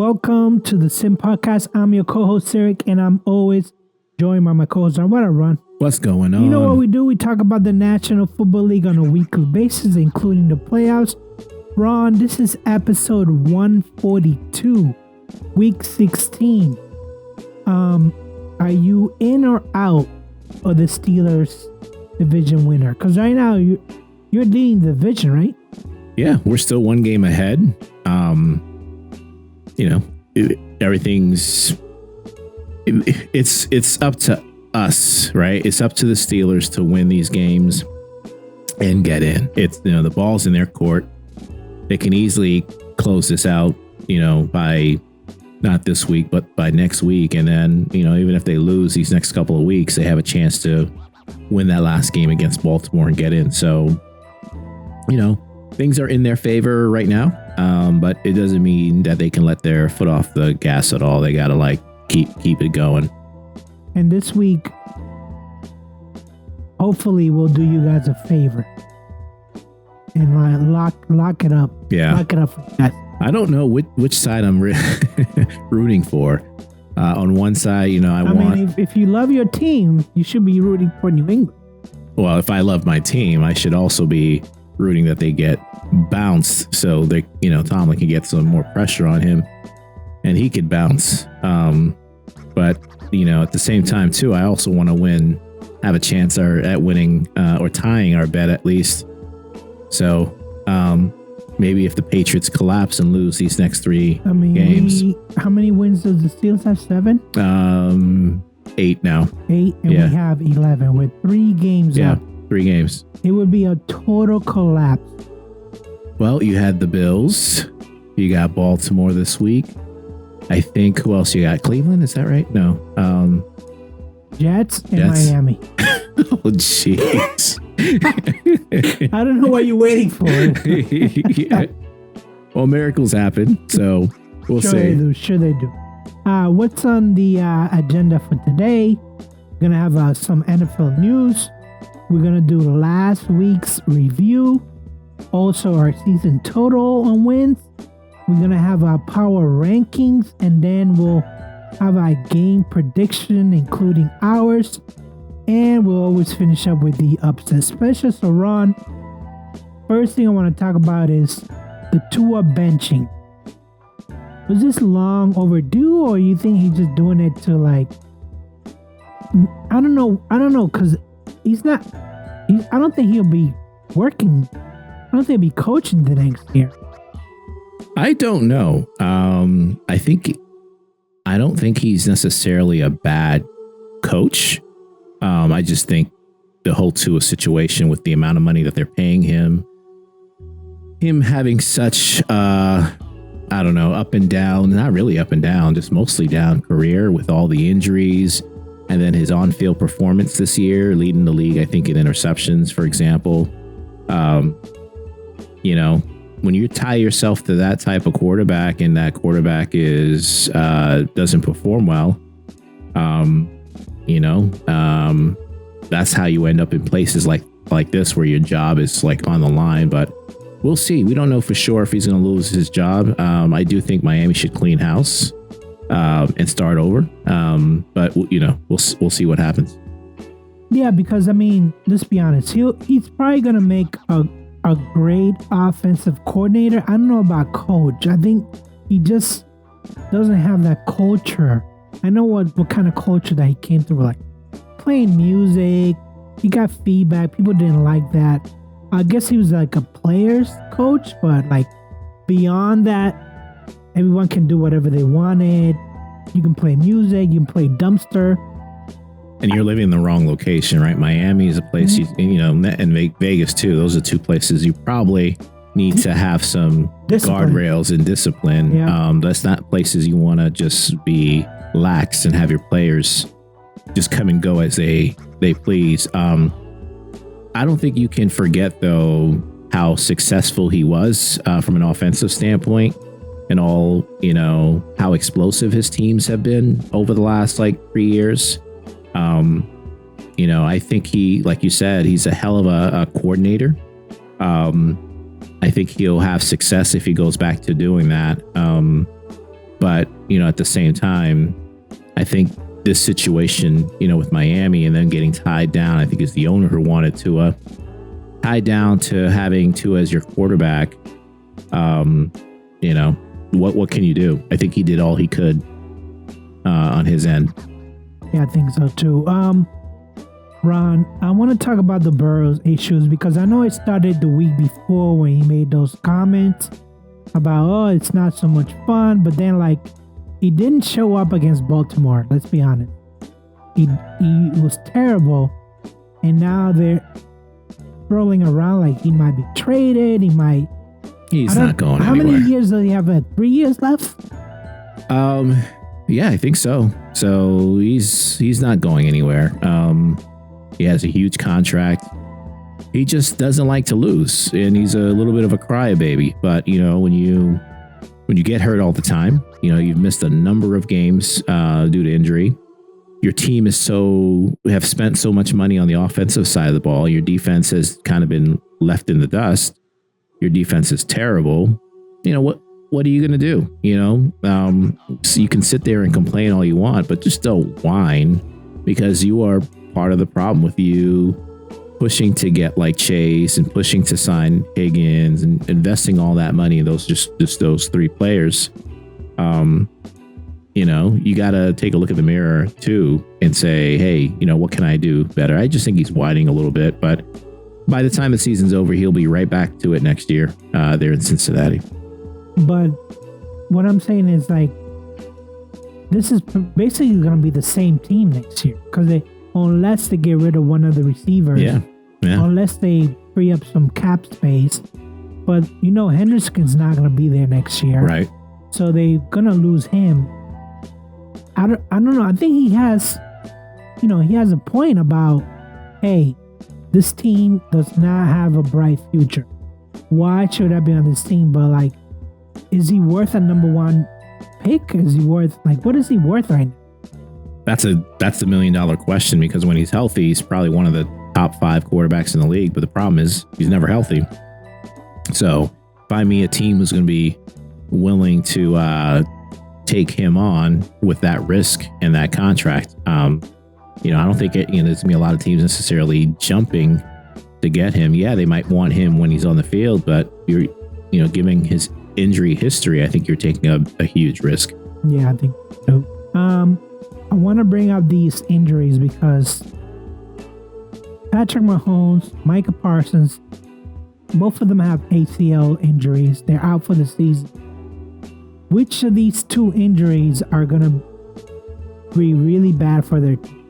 Welcome to the Sim Podcast. I'm your co-host, Eric, and I'm always joined by my co-host, Ron. What up, Ron? What's going on? You know what we do? We talk about the National Football League on a weekly basis, including the playoffs. Ron, this is episode 142, week 16. Are you in or out of the Steelers division winner? Because right now you're leading the division, right? Yeah, we're still one game ahead. It's up to us, right? It's up to the Steelers to win these games and get in. It's, the ball's in their court. They can easily close this out, by not this week, but by next week. And then, even if they lose these next couple of weeks, they have a chance to win that last game against Baltimore and get in. So, things are in their favor right now. But it doesn't mean that they can let their foot off the gas at all. They got to keep it going. And this week, hopefully we'll do you guys a favor and lock it up. Yeah. Lock it up for guys. I don't know which side I'm rooting for. On one side, I want... if you love your team, you should be rooting for New England. Well, if I love my team, I should also be rooting that they get bounced so they, Tomlin can get some more pressure on him and he could bounce. But, at the same time, too, I also want to have a chance at winning or tying our bet at least. So maybe if the Patriots collapse and lose these next three games. How many wins does the Steelers have? 7? 8 now. 8, and we have 11 with 3 games up. 3 games. It would be a total collapse. Well, you had the Bills. You got Baltimore this week. I think, who else you got? Cleveland, is that right? No. Jets and Miami. Oh, jeez. I don't know what you're waiting for. Yeah. Well, miracles happen, so we'll see. Sure they do. What's on the agenda for today? We're going to have some NFL news. We're going to do last week's review. Also, our season total on wins. We're going to have our power rankings. And then we'll have our game prediction, including ours. And we'll always finish up with the upset special. So, Ron, first thing I want to talk about is the Tua benching. Was this long overdue, or you think he's just doing it to I don't know, because he's not. I don't think he'll be working. I don't think he'll be coaching the next year. I don't know. I don't think he's necessarily a bad coach. I just think the whole Tua situation with the amount of money that they're paying him having such, I don't know, up and down, not really up and down, just mostly down career with all the injuries. And then his on-field performance this year, leading the league, I think, in interceptions, for example. When you tie yourself to that type of quarterback and that quarterback doesn't perform well, that's how you end up in places like this where your job is on the line. But we'll see. We don't know for sure if he's going to lose his job. I do think Miami should clean house and start over. But we'll see what happens. Yeah, because let's be honest. He's probably going to make a great offensive coordinator. I don't know about coach. I think he just doesn't have that culture. I know what kind of culture that he came through, playing music. He got feedback. People didn't like that. I guess he was a player's coach, but beyond that, everyone can do whatever they wanted. You can play music. You can play dumpster. And you're living in the wrong location, right? Miami is a place, and Vegas too. Those are 2 places you probably need to have some guardrails and discipline. Yeah. That's not places you want to just be lax and have your players just come and go as they please. I don't think you can forget, though, how successful he was from an offensive standpoint and all, how explosive his teams have been over the last 3 years. I think he, like you said, he's a hell of a coordinator. I think he'll have success if he goes back to doing that. But, at the same time, I think this situation, with Miami and then getting tied down, I think is the owner who wanted Tua tied down to having Tua as your quarterback. What can you do? I think he did all he could on his end. Yeah, I think so too. Ron, I want to talk about the Burrows issues because I know it started the week before when he made those comments about, it's not so much fun. But then, he didn't show up against Baltimore. Let's be honest. He was terrible. And now they're rolling around like he might be traded. He's not going anywhere. How many years does he have? 3 years left? Yeah, I think so. So he's not going anywhere. He has a huge contract. He just doesn't like to lose, and he's a little bit of a crybaby. But when you get hurt all the time, you've missed a number of games due to injury. Your team have spent so much money on the offensive side of the ball. Your defense has kind of been left in the dust. Your defense is terrible. What are you going to do? So you can sit there and complain all you want, but just don't whine, because you are part of the problem with you pushing to get Chase and pushing to sign Higgins and investing all that money in those those three players. You got to take a look at the mirror too and say, hey, what can I do better? I just think he's whining a little bit, but by the time the season's over, he'll be right back to it next year there in Cincinnati. But what I'm saying is this is basically going to be the same team next year because unless they get rid of one of the receivers, unless they free up some cap space. But Henderson's not going to be there next year, right? So they're going to lose him. I don't know. I think he has a point about, hey, this team does not have a bright future. Why should I be on this team? But is he worth a number one pick? Is he worth what is he worth right now? That's the $1 million question, because when he's healthy, he's probably one of the top 5 quarterbacks in the league. But the problem is he's never healthy. So find me a team who's going to be willing to take him on with that risk and that contract. I don't think there's going to be a lot of teams necessarily jumping to get him. Yeah, they might want him when he's on the field, but you're, giving his injury history, I think you're taking a huge risk. Yeah, I think so. I want to bring up these injuries because Patrick Mahomes, Micah Parsons, both of them have ACL injuries. They're out for the season. Which of these two injuries are going to be really bad for their team?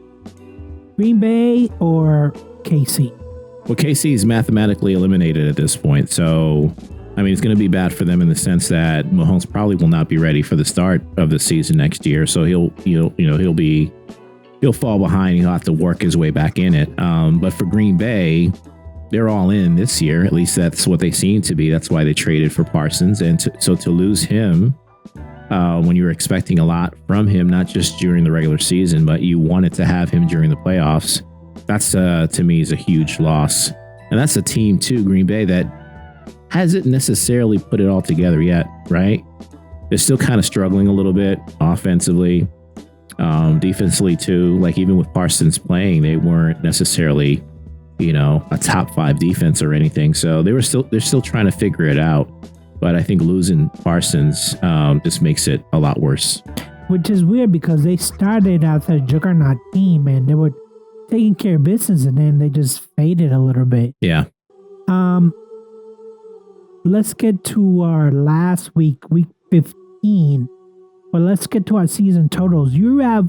Green Bay or KC? Well, KC is mathematically eliminated at this point. So, it's going to be bad for them in the sense that Mahomes probably will not be ready for the start of the season next year. So he'll fall behind. He'll have to work his way back in it. But for Green Bay, they're all in this year. At least that's what they seem to be. That's why they traded for Parsons. And to lose him when you were expecting a lot from him, not just during the regular season, but you wanted to have him during the playoffs. That's to me is a huge loss. And that's a team too, Green Bay, that hasn't necessarily put it all together yet, right? They're still kind of struggling a little bit offensively, defensively too. Even with Parsons playing, they weren't necessarily, a top 5 defense or anything. So they're still trying to figure it out. But I think losing Parsons just makes it a lot worse. Which is weird because they started as a juggernaut team and they were taking care of business, and then they just faded a little bit. Yeah. Let's get to our last week 15. But let's get to our season totals. You have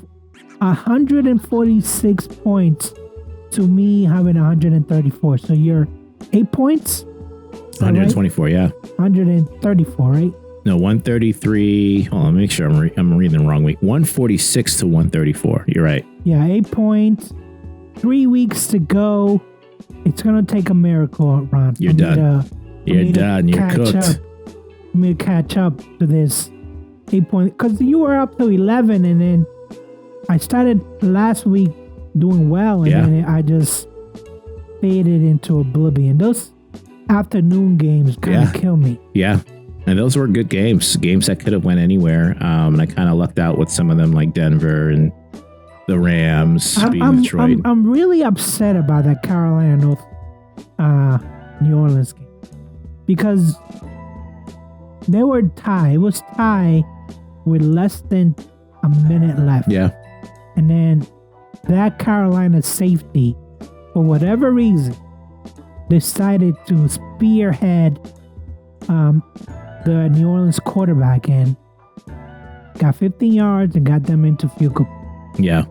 146 points to me having 134. So you're 8 points? 124, right? Yeah. 134, right? No, 133. Hold on, let me make sure I'm reading the wrong week. 146 to 134. You're right. Yeah, 8 points. 3 weeks to go. It's going to take a miracle, Ron. You're done. You're done. You're cooked. For me to catch up to this 8 points. Because you were up to 11, and then I started last week doing well, and then I just faded into oblivion. Those afternoon games kind of kill me. Yeah. And those were good games that could have went anywhere. And I kind of lucked out with some of them, like Denver and the Rams beating Detroit. I'm really upset about that Carolina New Orleans game because they were tied. It was tied with less than a minute left. Yeah. And then that Carolina safety, for whatever reason, decided to spearhead the New Orleans quarterback and got 15 yards and got them into field goal. Yeah.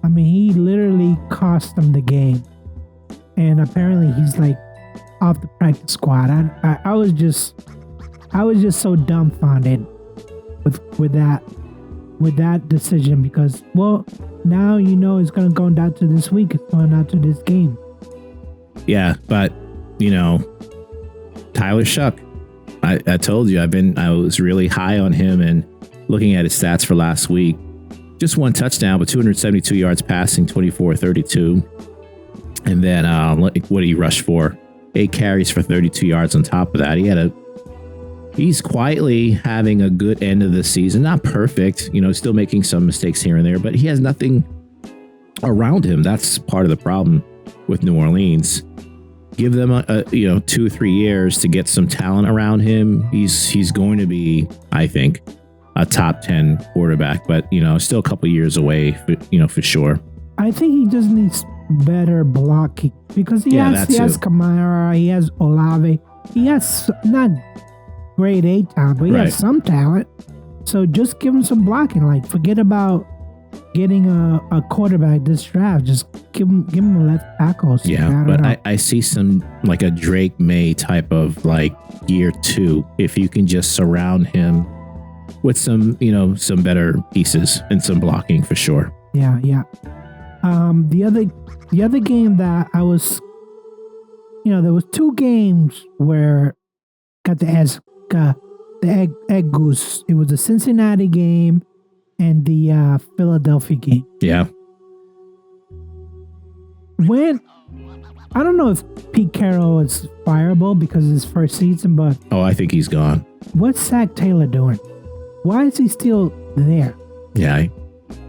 I mean, he literally cost them the game. And apparently he's like off the practice squad. I was just so dumbfounded with that decision because, well, now you know it's going to go down to this week. It's going down to this game. Yeah, but, Tyler Shuck, I told you, I was really high on him, and looking at his stats for last week, just one touchdown, but 272 yards passing, 24-32. And then what did he rush for? 8 carries for 32 yards on top of that. He's quietly having a good end of the season. Not perfect, still making some mistakes here and there, but he has nothing around him. That's part of the problem with New Orleans. Give them a 2 or 3 years to get some talent around him. He's going to be, I think, a top 10 quarterback, but still a couple years away, for sure. I think he just needs better blocking because he has Kamara, he has Olave, he has not grade A talent, but he has some talent. So just give him some blocking. Like, forget about getting a quarterback this draft. Just give him a left tackle. Yeah, but I see some like a Drake May type of like year 2 if you can just surround him with some some better pieces and some blocking for sure. Yeah. The other game that I was, there was 2 games where got the egg goose. It was the Cincinnati game and the Philadelphia game. Yeah. I don't know if Pete Carroll is fireable because of his first season, but I think he's gone. What's Zach Taylor doing? Why is he still there? Yeah,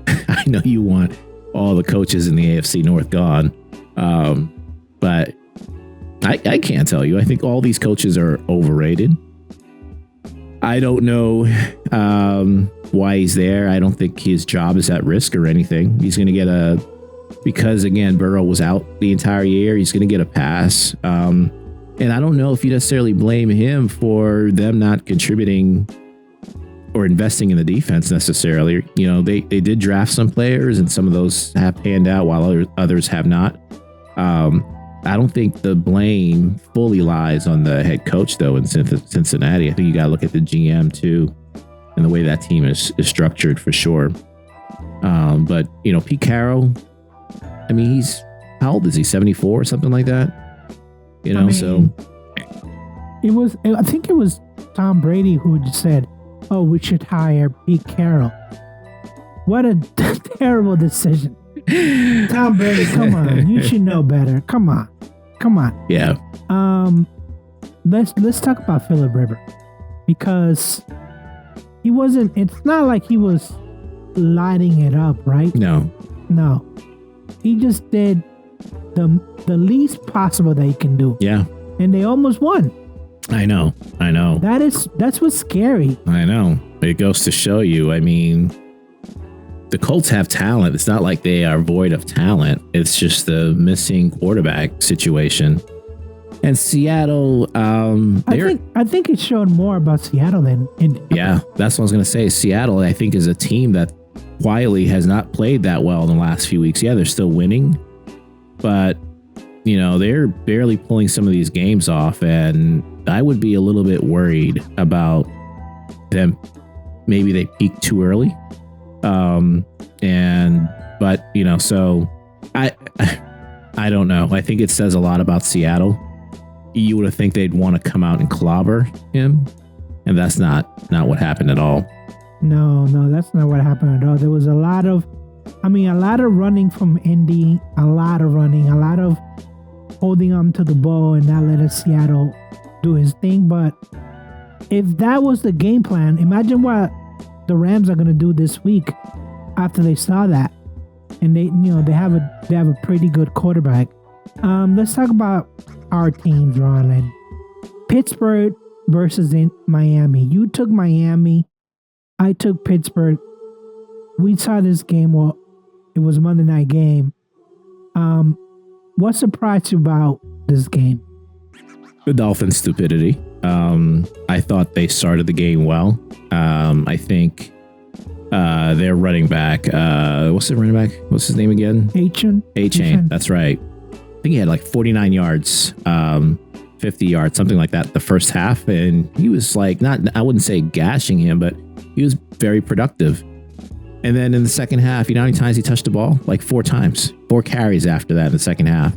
I know you want all the coaches in the AFC North gone, but I can't tell you. I think all these coaches are overrated. I don't know why he's there. I don't think his job is at risk or anything. He's going to get because again, Burrow was out the entire year. He's going to get a pass. And I don't know if you necessarily blame him for them not contributing or investing in the defense necessarily. They did draft some players and some of those have panned out while others have not. I don't think the blame fully lies on the head coach, though, in Cincinnati. I think you got to look at the GM, too, and the way that team is structured for sure. But, Pete Carroll, I mean, how old is he? 74 or something like that? So. I think it was Tom Brady who just said, we should hire Pete Carroll. What a terrible decision. Tom Brady, come on. You should know better. Come on. Yeah. Let's talk about Phillip Rivers because it's not like he was lighting it up, right? No. He just did the least possible that he can do. Yeah. And they almost won. I know. That's what's scary. I know. It goes to show you, I mean, the Colts have talent. It's not like they are void of talent. It's just the missing quarterback situation. And Seattle, I think it showed more about Seattle than yeah, that's what I was going to say. Seattle, I think, is a team that quietly has not played that well in the last few weeks. Yeah, they're still winning, but they're barely pulling some of these games off, and I would be a little bit worried about them. Maybe they peaked too early. So I don't know. I think it says a lot about Seattle. You would have think they'd want to come out and clobber him, and that's not what happened at all. No, that's not what happened at all. There was a lot of running from Indy, a lot of holding on to the ball and not letting Seattle do his thing. But if that was the game plan, imagine what the Rams are going to do this week after they saw that, and they have a pretty good quarterback. Let's talk about our teams, Ron. Pittsburgh versus Miami. You took Miami. I took Pittsburgh. We saw this game. Well, it was a Monday night game. What surprised you about this game? The Dolphins' stupidity. I thought they started the game well. I think their running back, what's the running back? What's his name again? A-Chain. That's right. I think he had like 49 yards, 50 yards, something like that the first half. And he was like, I wouldn't say gashing him, but he was very productive. And then in the second half, you know how many times he touched the ball? Like 4 times, 4 carries after that in the second half.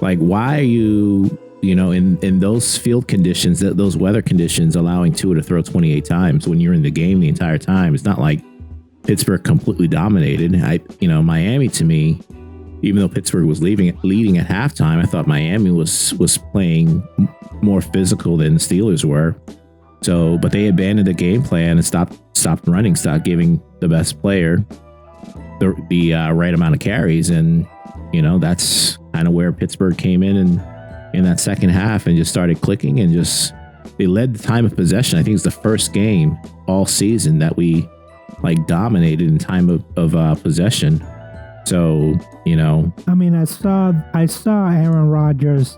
Like, why are you, in those field conditions, those weather conditions, allowing Tua to throw 28 times when you're in the game the entire time? It's not like Pittsburgh completely dominated. Miami, to me, even though Pittsburgh was leading at halftime, I thought Miami was playing more physical than the Steelers were. So, but they abandoned the game plan and stopped running, stopped giving the best player the right amount of carries, and that's kind of where Pittsburgh came in that second half and just started clicking and they led the time of possession. I think it's the first game all season that we dominated in time of possession. So, I mean, I saw Aaron Rodgers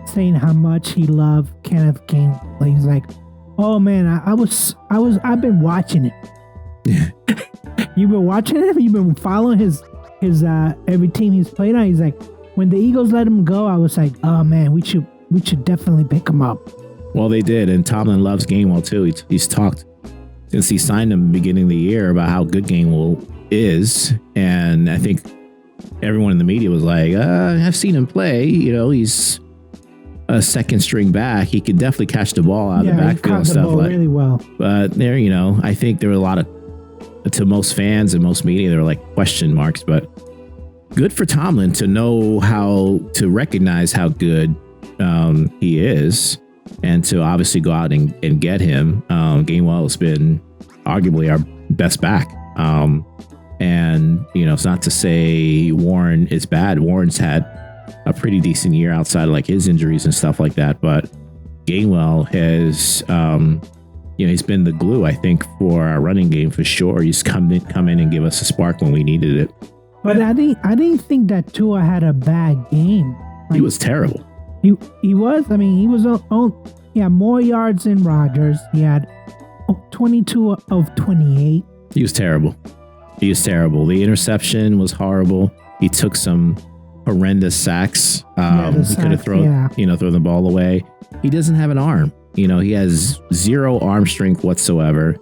saying how much he loved Kenneth Gainwell. He's like, "Oh man, I've been watching it." Yeah. You've been watching him? You've been following his every team he's played on? He's like, when the Eagles let him go, I was like, "Oh man, we should definitely pick him up." Well, they did, and Tomlin loves Gainwell too. He's talked since he signed him at the beginning of the year about how good Gainwell is, and I think everyone in the media was like, "I've seen him play. He's a second string back. He can definitely catch the ball out of the backfield and stuff really well." But there, I think there were a lot of, to most fans and most media, there were like question marks. But good for Tomlin to know how to recognize how good he is, and to obviously go out and get him. Gainwell has been arguably our best back. And it's not to say Warren is bad. Warren's had a pretty decent year outside of his injuries and stuff like that. But Gainwell has, he's been the glue, I think, for our running game for sure. He's come in and give us a spark when we needed it. But I didn't think that Tua had a bad game. He was terrible. He was. I mean, he had more yards than Rodgers. He had 22 of 28. He was terrible. The interception was horrible. He took some horrendous sacks. He could have thrown the ball away. He doesn't have an arm. He has zero arm strength whatsoever.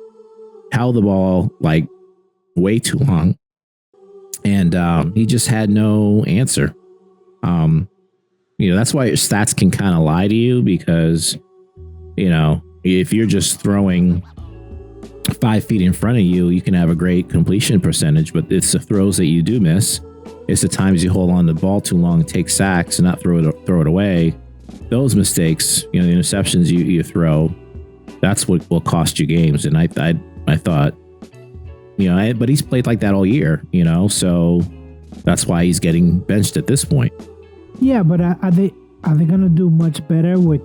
Held the ball way too long, and he just had no answer. That's why your stats can kind of lie to you, because if you're just throwing 5 feet in front of you, you can have a great completion percentage, but it's the throws that you do miss. It's the times you hold on to the ball too long, take sacks, and not throw it away. Those mistakes, the interceptions you throw, that's what will cost you games. And I thought, but he's played like that all year, so that's why he's getting benched at this point. Yeah, but are they gonna do much better with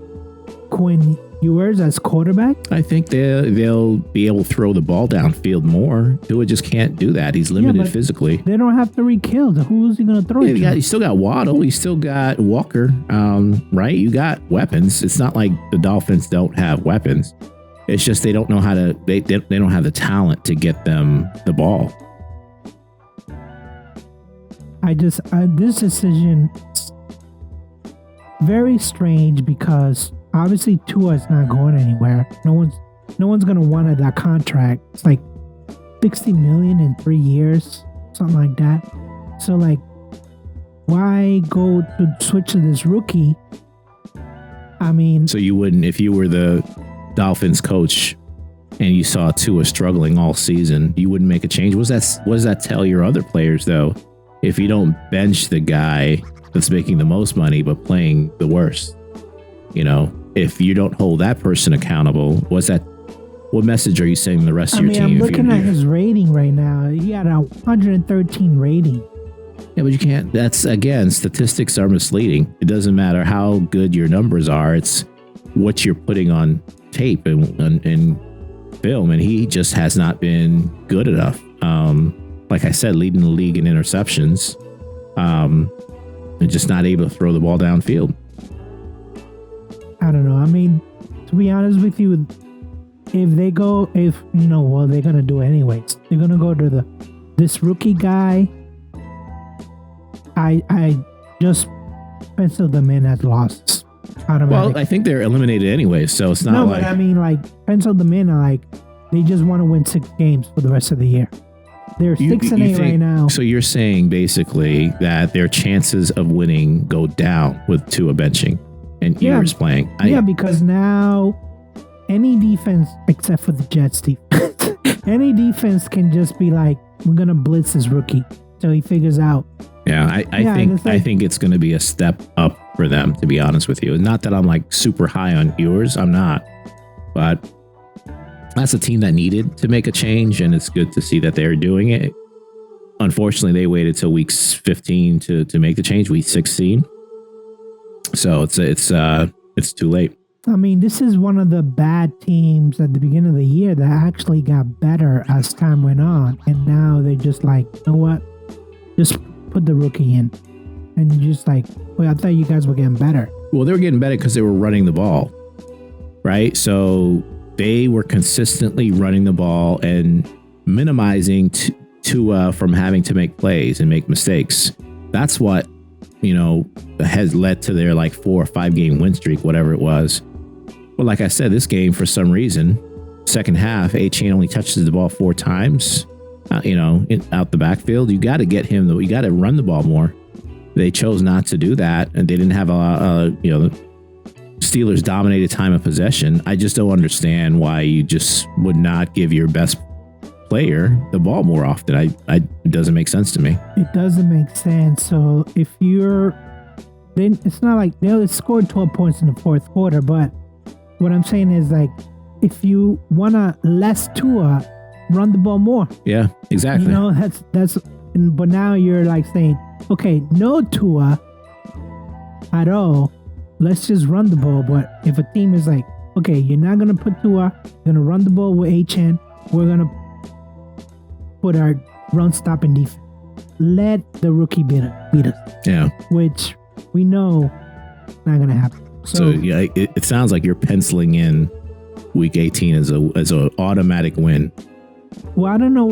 Quinn Ewers as quarterback? I think they'll be able to throw the ball downfield more. Tua just can't do that. He's limited physically. They don't have Tyreek Hill. Who's he going to throw it to? You still got Waddle. You still got Walker. Right? You got weapons. It's not like the Dolphins don't have weapons. It's just they don't know how to. They don't have the talent to get them the ball. This decision is very strange, because obviously Tua is not going anywhere. No one's gonna want that contract. It's like $60 million in 3 years, something like that. So why go to switch to this rookie? I mean, so you wouldn't, if you were the Dolphins coach and you saw Tua struggling all season, you wouldn't make a change. What does that tell your other players though? If you don't bench the guy that's making the most money but playing the worst, if you don't hold that person accountable, what message are you saying to the rest of your team? I'm looking at his rating right now. He had a 113 rating. Yeah, but you can't. That's, again, statistics are misleading. It doesn't matter how good your numbers are. It's what you're putting on tape and film, and he just has not been good enough. Like I said, leading the league in interceptions, and just not able to throw the ball downfield. I don't know. I mean, to be honest with you, they're gonna do it anyways. They're gonna go to this rookie guy. I just penciled them in as losses. Well, I think they're eliminated anyway, so it's not but I mean, penciled them in they just want to win 6 games for the rest of the year. They're 6-8 right now. So you're saying basically that their chances of winning go down with Tua benching and Ewers playing. Because now any defense except for the Jets defense, any defense can just be like, we're gonna blitz this rookie till he figures out. Yeah, I think it's going to be a step up for them, to be honest with you. Not that I'm super high on Ewers, I'm not, but that's a team that needed to make a change, and it's good to see that they're doing it. Unfortunately, they waited till week 15 to make the change, week 16. So it's too late. I mean, this is one of the bad teams at the beginning of the year that actually got better as time went on, and now they're just like, you know what? Just put the rookie in. And you're just like, well, I thought you guys were getting better. Well, they were getting better because they were running the ball, right? So they were consistently running the ball and minimizing Tua from having to make plays and make mistakes. That's what, has led to their 4 or 5 game win streak, whatever it was. But like I said, this game, for some reason, second half, A-Chain only touches the ball 4 times. Out the backfield. You got to get him, though. You got to run the ball more. They chose not to do that, and they didn't have the Steelers dominated time of possession. I just don't understand why you just would not give your best player the ball more often. It doesn't make sense to me. It doesn't make sense. So then it's not like they scored 12 points in the fourth quarter, but what I'm saying is if you want to less Tua, run the ball more. Yeah, exactly. That's but now you're saying, okay, no Tua at all. Let's just run the ball. But if a team is okay, you're not gonna put Tua, you're gonna run the ball with HN, we're gonna put our run stopping defense. Let the rookie beat us. Yeah. Which we know not gonna happen. So yeah, it sounds like you're penciling in week 18 as a automatic win. Well, I don't know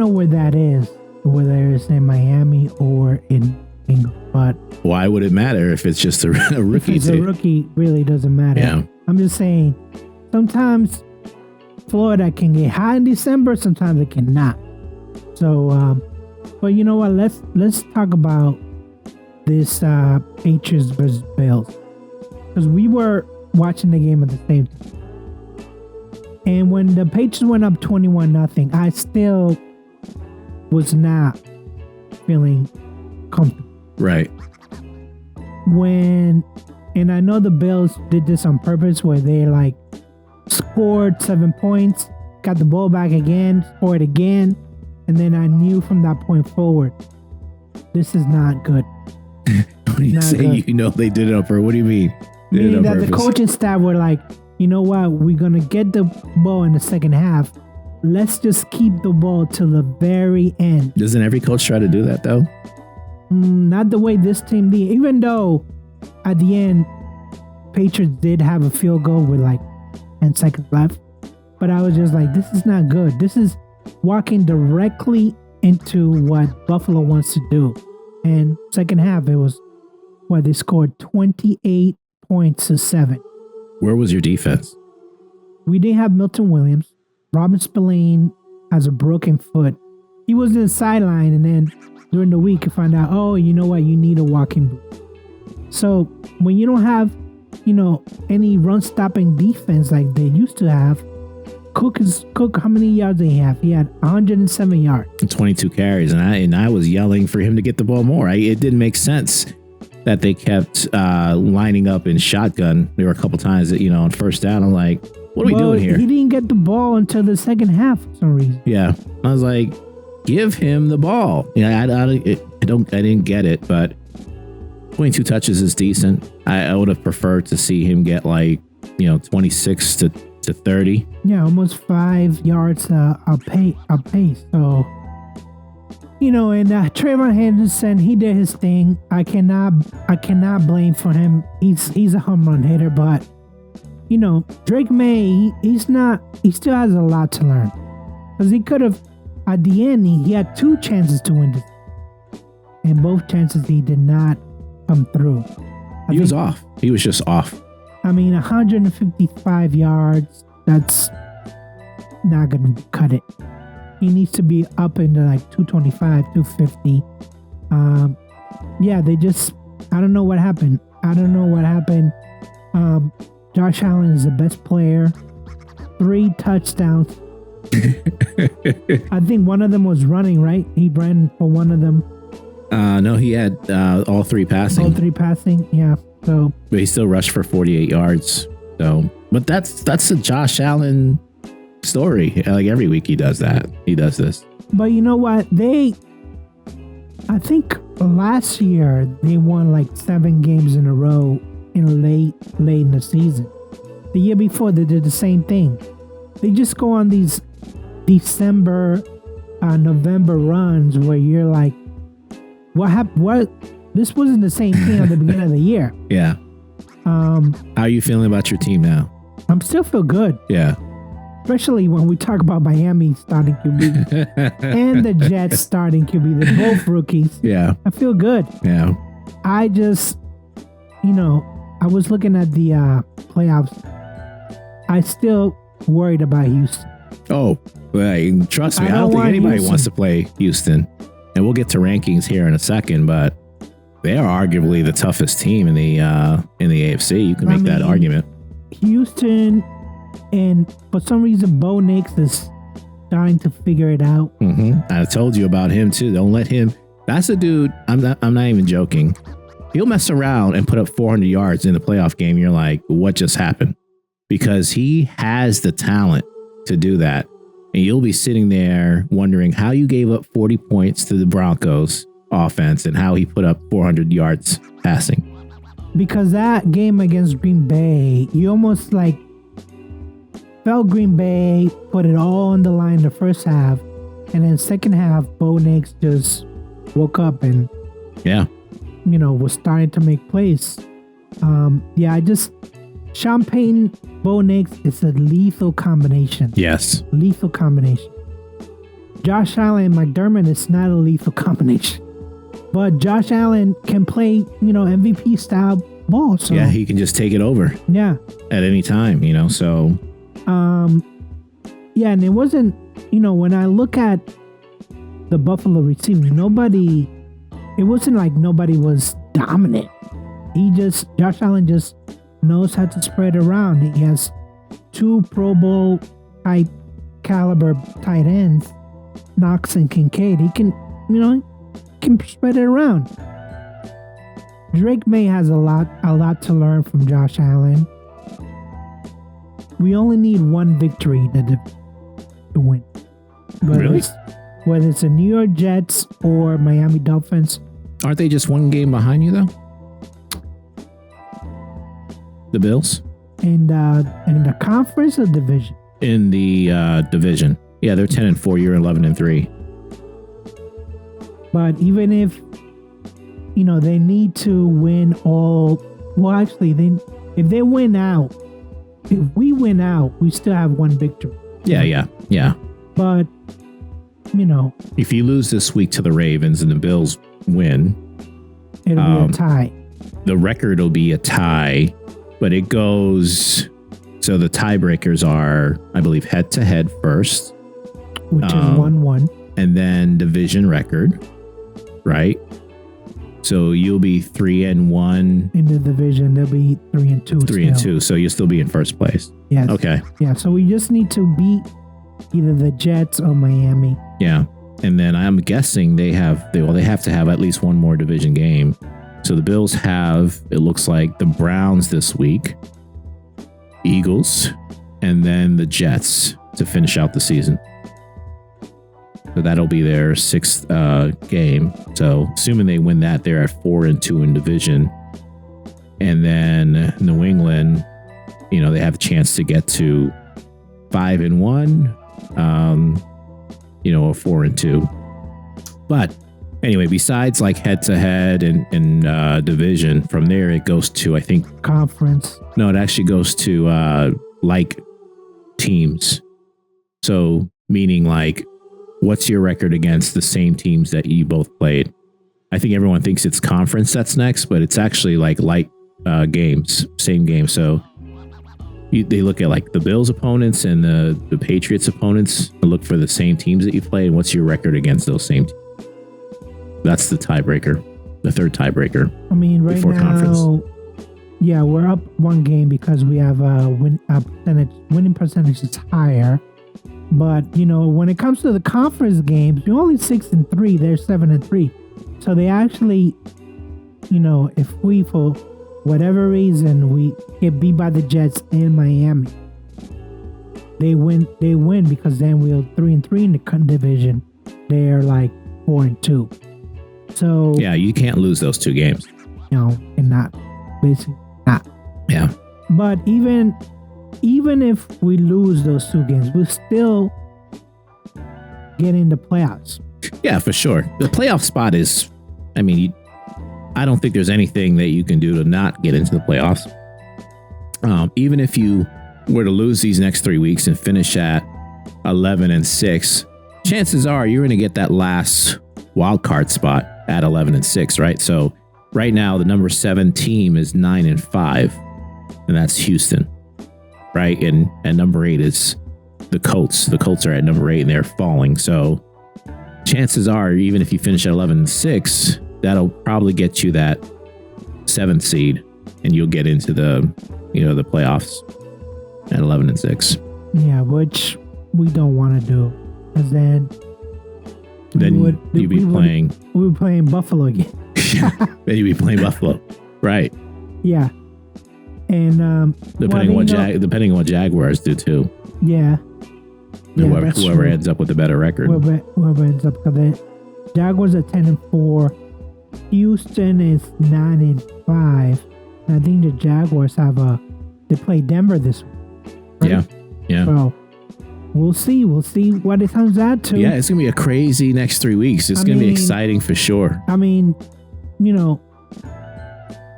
where that is, whether it's in Miami or in England. But why would it matter if it's just a rookie? If it's a rookie, really doesn't matter. Yeah. I'm just saying, sometimes Florida can get high in December, sometimes it cannot. So, but you know what? Let's talk about this Patriots versus Bills, because we were watching the game at the same time. And when the Patriots went up 21-0, I still was not feeling comfortable. Right. And I know the Bills did this on purpose, where they scored 7 points, got the ball back again, scored again, and then I knew from that point forward, this is not good. When you say good. They did it on purpose, what do you mean? Meaning that the coaching staff were like, you know what, we're going to get the ball in the second half. Let's just keep the ball till the very end. Doesn't every coach try to do that, though? Not the way this team did. Even though at the end, Patriots did have a field goal with 10 seconds left. But I was just like, this is not good. This is walking directly into what Buffalo wants to do. And second half, it was, they scored 28 points to 7. Where was your defense? We didn't have Milton Williams. Robin Spillane has a broken foot. He was in the sideline, and then during the week you find out, oh, you know what? You need a walking boot. So when you don't have, any run-stopping defense like they used to have, Cook, how many yards did he have? He had 107 yards. 22 carries, and I was yelling for him to get the ball more. It didn't make sense. that they kept lining up in shotgun. There were a couple times that, on first down, I'm like, what are we doing here? He didn't get the ball until the second half for some reason. Yeah. I was like, give him the ball. I didn't get it, but 22 touches is decent. I would have preferred to see him get 26 to 30. Yeah, almost 5 yards a pace. So, and Trayvon Henderson, he did his thing. I cannot blame for him. He's a home run hitter, but Drake May, he still has a lot to learn, because he could have, at the end, he had 2 chances to win this, and both chances he did not come through. He was off. He was just off. 155 yards, that's not going to cut it. He needs to be up into 225, 250. I don't know what happened. Josh Allen is the best player. 3 touchdowns. I think one of them was running, right? He ran for one of them. No, he had all 3 passing. All 3 passing, yeah. So, but he still rushed for 48 yards. So, but that's a Josh Allen story. Like every week he does that. He does this. But you know what? I think last year they won 7 games in a row in late in the season. The year before they did the same thing. They just go on these December, November runs where you're like, what happened? What? This wasn't the same thing at the beginning of the year. Yeah. How are you feeling about your team now? I'm still feel good. Yeah. Especially when we talk about Miami starting QB and the Jets starting QB. They're both rookies. Yeah. I feel good. Yeah. I just, I was looking at the playoffs. I still worried about Houston. Oh, well, trust me. I don't think anybody wants to play Houston. And we'll get to rankings here in a second, but they are arguably the toughest team in the AFC. You can make that argument. Houston, and for some reason, Bo Nix is starting to figure it out. Mm-hmm. I told you about him too. Don't let him. That's a dude. I'm not even joking. He'll mess around and put up 400 yards in the playoff game. You're like, what just happened? Because he has the talent to do that. And you'll be sitting there wondering how you gave up 40 points to the Broncos offense and how he put up 400 yards passing. Because that game against Green Bay, you almost felt Green Bay put it all on the line the first half, and then second half, Bo Nix just woke up and was starting to make plays. Sean Payton, Bo Nix is a lethal combination. Yes. Lethal combination. Josh Allen and McDermott is not a lethal combination. But Josh Allen can play, MVP style ball. So. Yeah, he can just take it over. Yeah. At any time, so. Yeah, and it wasn't, when I look at the Buffalo receivers, it wasn't like nobody was dominant. Josh Allen just knows how to spread around. He has 2 Pro Bowl type caliber tight ends, Knox and Kincaid. He can, can spread it around. Drake May has a lot to learn from Josh Allen. We only need 1 victory to win. Whether it's the New York Jets or Miami Dolphins. Aren't they just 1 game behind you though? The Bills? In the conference or division? In the division. Yeah, they're 10-4. You're 11-3. But even if they need to win all. Well, actually, if they win out, if we win out, we still have 1 victory. Yeah. But if you lose this week to the Ravens and the Bills win, it'll be a tie. The record will be a tie. But it goes, so the tiebreakers are, I believe, head-to-head first. Which is 1-1. And then division record, right? So you'll be 3-1. In the division, they'll be 3-2. 3-2, so you'll still be in first place. Yes. Okay. Yeah, so we just need to beat either the Jets or Miami. Yeah. And then I'm guessing they have to have at least 1 more division game. So the Bills have, it looks like, the Browns this week, Eagles, and then the Jets to finish out the season. So that'll be their sixth game. So assuming they win that, they're at 4-2 in division. And then New England, they have a chance to get to 5-1, or 4-2. But anyway, besides like head-to-head and division, from there it goes to, I think, conference. No, it actually goes to like teams. So meaning like, what's your record against the same teams that you both played? I think everyone thinks it's conference that's next, but it's actually like games, same game. So they look at like the Bills opponents and the Patriots opponents and look for the same teams that you played. And what's your record against those same teams? That's the tiebreaker, the third tiebreaker. I mean, right now, conference. Yeah, we're up one game because we have winning percentage is higher. But, when it comes to the conference games, we're only 6-3. They're 7-3. So they actually, if we, for whatever reason, we get beat by the Jets and Miami, they win because then we're 3-3 in the division. They're like 4-2. So yeah, you can't lose those two games. Cannot. Basically not. Yeah. But even if we lose those two games, we'll still get in the playoffs. Yeah, for sure. The playoff spot is, I don't think there's anything that you can do to not get into the playoffs. Even if you were to lose these next 3 weeks and finish at 11-6, chances are you're going to get that last wild card spot at 11-6, right? So right now, the number 7 team is 9-5, and that's Houston. Right. And number 8 is the Colts. The Colts are at number 8 and they're falling. So chances are, even if you finish at 11-6, that'll probably get you that 7th seed and you'll get into the playoffs at 11-6. Yeah, which we don't want to do. Because then you'd be playing. We would playing Buffalo again. Then you'd be playing Buffalo. Right. Yeah. And depending on what Jaguars do too. Yeah. Whoever ends up with a better record. Whoever ends up, because the Jaguars are 10-4. Houston is 9-5. And I think the Jaguars they play Denver this week. Right? Yeah. So we'll see. We'll see what it comes out to. Yeah, it's gonna be a crazy next 3 weeks. It's gonna be exciting for sure.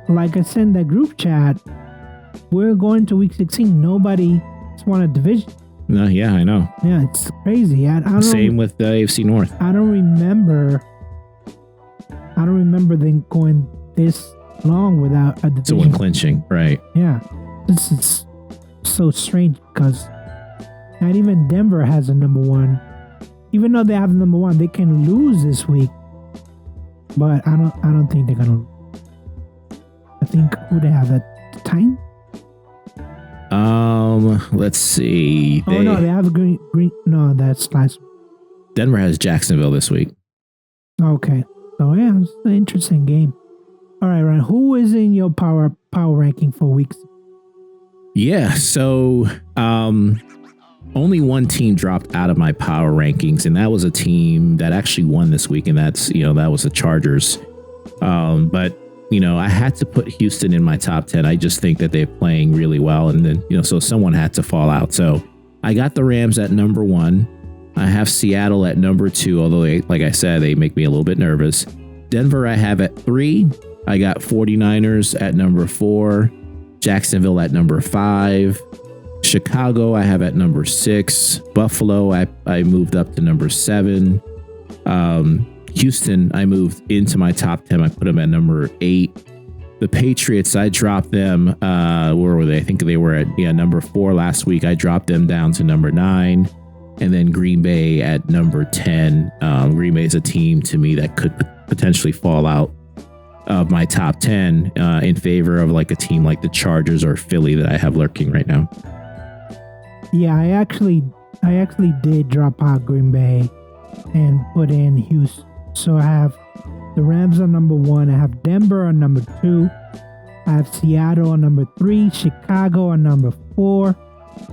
Like I said in that group chat, we're going to week 16. Nobody's won a division. No, yeah, I know. Yeah, it's crazy. Same with the AFC North. I don't remember them going this long without a division. Someone clinching, right? Yeah, this is so strange because not even Denver has a number 1. Even though they have the number 1, they can lose this week. But I don't think they're gonna. I think who they have at the time. Let's see. They have green. No, that's last. Denver has Jacksonville this week. Okay, so yeah, it's an interesting game. All right, Ryan, who is in your power ranking for weeks? Yeah, so only one team dropped out of my power rankings, and that was a team that actually won this week, and that was the Chargers. But I had to put Houston in my top 10. I just think that they're playing really well. And then, so someone had to fall out. So I got the Rams at number 1. I have Seattle at number 2, although like I said, they make me a little bit nervous. Denver, I have at 3. I got 49ers at number 4, Jacksonville at number 5, Chicago, I have at number 6, Buffalo, I moved up to number 7. Houston, I moved into my top 10. I put them at number 8. The Patriots, I dropped them. Where were they? I think they were at number 4 last week. I dropped them down to number 9. And then Green Bay at number 10. Green Bay is a team to me that could potentially fall out of my top 10 in favor of like a team like the Chargers or Philly that I have lurking right now. Yeah, I actually did drop out Green Bay and put in Houston. So I have the Rams on number 1. I have Denver on number 2. I have Seattle on number 3. Chicago on number 4.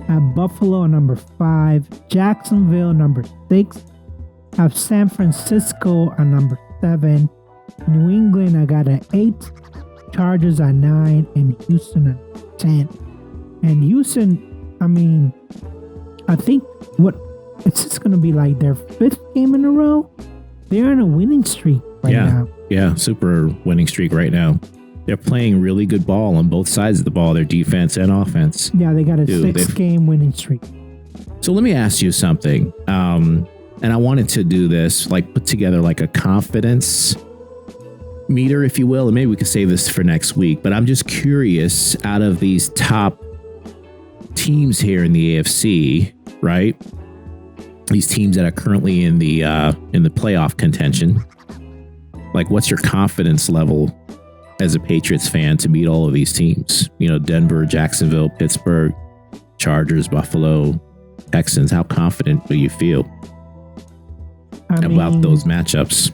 I have Buffalo on number 5. Jacksonville number 6. I have San Francisco on number 7. New England, I got an 8. Chargers are 9. And Houston at 10. And Houston, I mean, I think it's just going to be like their 5th game in a row. They're in a winning streak right now. Yeah, super winning streak right now. They're playing really good ball on both sides of the ball, their defense and offense. Yeah, they got a 6-game winning streak. So let me ask you something. And I wanted to do this, like put together like a confidence meter, if you will. And maybe we could save this for next week. But I'm just curious, out of these top teams here in the AFC, right? These teams that are currently in the playoff contention, like what's your confidence level as a Patriots fan to beat all of these teams? You know, Denver, Jacksonville, Pittsburgh, Chargers, Buffalo, Texans. How confident do you feel about those matchups?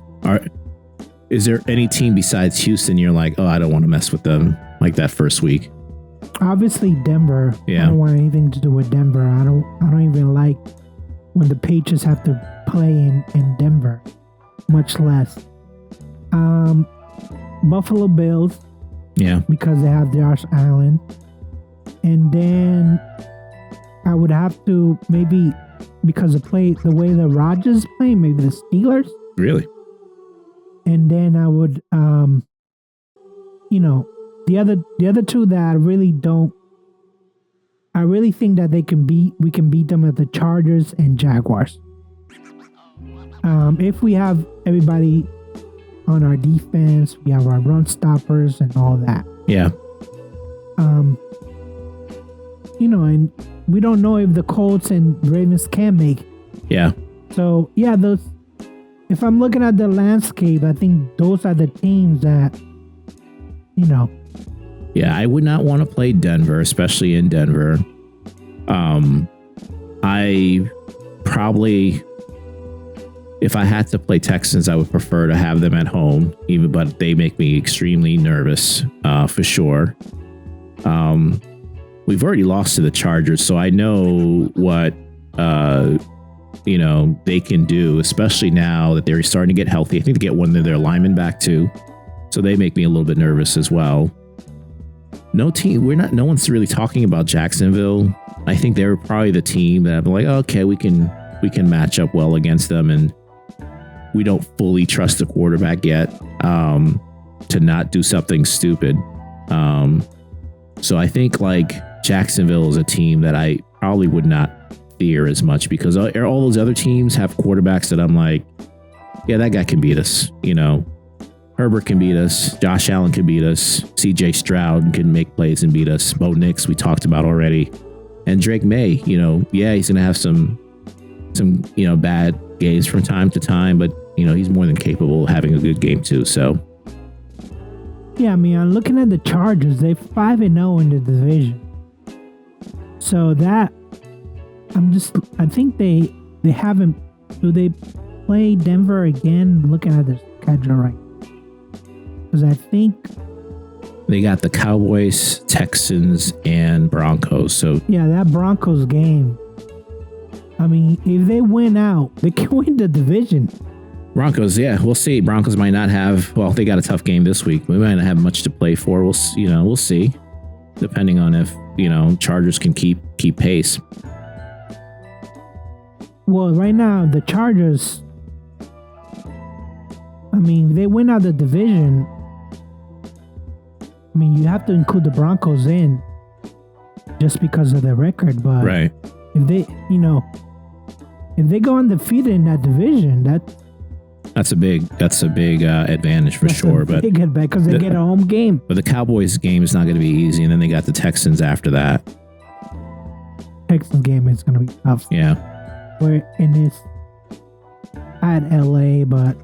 Is there any team besides Houston you're like, oh, I don't want to mess with them like that first week? Obviously, Denver. Yeah. I don't want anything to do with Denver. I don't even like when the Patriots have to play in Denver, much less. Buffalo Bills. Yeah. Because they have Josh Allen. And then I would have to maybe, because of the way the Rodgers play, maybe the Steelers. Really? And then I would, the other two that I really think that we can beat them at the Chargers and Jaguars. If we have everybody on our defense, we have our run stoppers and all that. Yeah. And we don't know if the Colts and Ravens can make it. Yeah. So, yeah, if I'm looking at the landscape, I think those are the teams that, Yeah, I would not want to play Denver, especially in Denver. I probably, if I had to play Texans, I would prefer to have them at home, but they make me extremely nervous, for sure. We've already lost to the Chargers, so I know what they can do, especially now that they're starting to get healthy. I think they get one of their linemen back too, so they make me a little bit nervous as well. No one's really talking about Jacksonville. I think they're probably the team that I'm like, okay, we can match up well against them, and we don't fully trust the quarterback yet to not do something stupid. So I think like Jacksonville is a team that I probably would not fear as much, because all those other teams have quarterbacks that I'm like, yeah, that guy can beat us. Herbert can beat us. Josh Allen can beat us. CJ Stroud can make plays and beat us. Bo Nix, we talked about already. And Drake May, he's going to have some bad games from time to time, but, he's more than capable of having a good game too. So, yeah, I mean, I'm looking at the Chargers. They're 5-0 in the division. So that, I think they haven't, do they play Denver again? I'm looking at their schedule right now. Because I think they got the Cowboys, Texans, and Broncos. So yeah, that Broncos game. I mean, if they win out, they can win the division. Broncos, yeah, we'll see. Broncos might not have. Well, they got a tough game this week. We might not have much to play for. We'll see, depending on if Chargers can keep pace. Well, right now the Chargers. I mean, they win out the division. I mean, you have to include the Broncos in just because of their record, but right. If they go undefeated in that division, that's a big advantage for sure. But big advantage because they get a home game. But the Cowboys game is not going to be easy, and then they got the Texans after that. Texans game is going to be tough. Yeah. It's at LA, but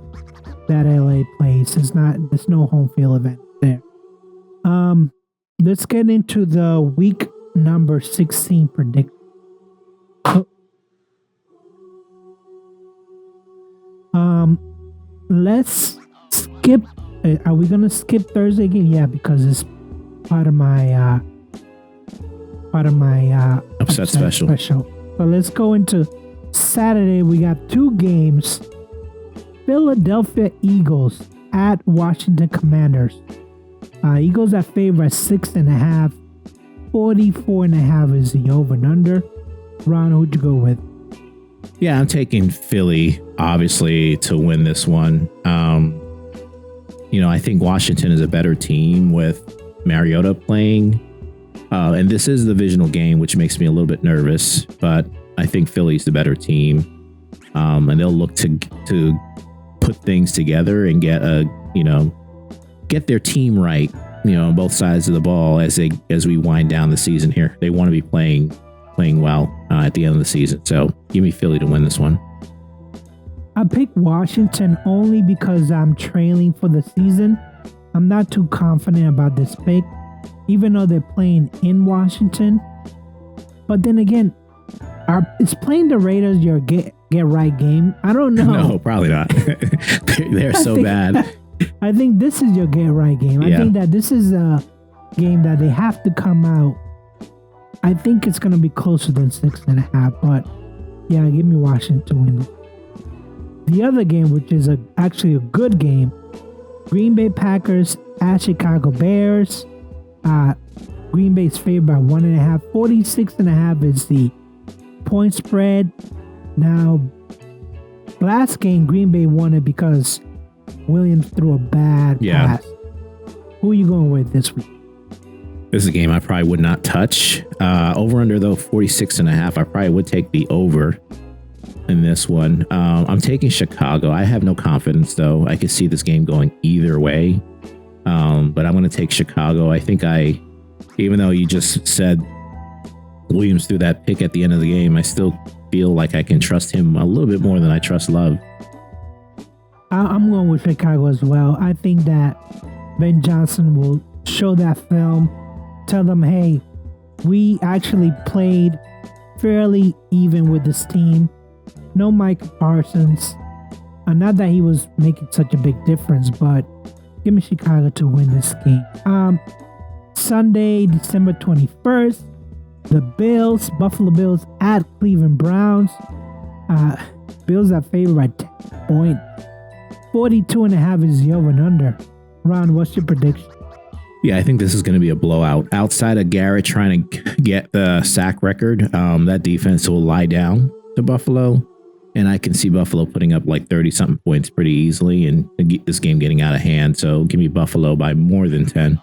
that LA place is not. There's no home field event there. Let's get into the week number 16 prediction. Let's skip. Are we gonna skip Thursday game? Yeah, because it's part of my upset special. So let's go into Saturday. We got two games. Philadelphia Eagles at Washington Commanders. Eagles are favored by 6.5. 44.5 is the over and under. Ron, who'd you go with? Yeah, I'm taking Philly, obviously, to win this one. I think Washington is a better team with Mariota playing. And this is the divisional game, which makes me a little bit nervous, but I think Philly's the better team. And they'll look to put things together and get their team right, on both sides of the ball as we wind down the season here. They want to be playing well at the end of the season. So give me Philly to win this one. I pick Washington only because I'm trailing for the season. I'm not too confident about this pick, even though they're playing in Washington. But then again, is playing the Raiders your get right game? I don't know. No, probably not. They're so bad. I think this is your get right game. I think that this is a game that they have to come out. I think it's going to be closer than 6.5, but yeah, give me Washington to win. The other game, which is actually a good game, Green Bay Packers at Chicago Bears. Green Bay's favored by 1.5. 46.5 is the point spread. Now, last game, Green Bay won it because Williams threw a bad pass. Who are you going with this week? This is a game I probably would not touch. Over under, though, 46.5. I probably would take the over in this one. I'm taking Chicago. I have no confidence, though. I could see this game going either way. But I'm going to take Chicago. I think even though you just said Williams threw that pick at the end of the game, I still feel like I can trust him a little bit more than I trust Love. I'm going with Chicago as well. I think that Ben Johnson will show that film, tell them, hey, we actually played fairly even with this team. No Micah Parsons. Not that he was making such a big difference, but give me Chicago to win this game. Sunday, December 21st, the Buffalo Bills at Cleveland Browns. Bills are favored by 10 points. 42.5 is the over and under. Ron, what's your prediction? Yeah, I think this is going to be a blowout. Outside of Garrett trying to get the sack record, that defense will lie down to Buffalo. And I can see Buffalo putting up like 30-something points pretty easily and get this game getting out of hand. So give me Buffalo by more than 10.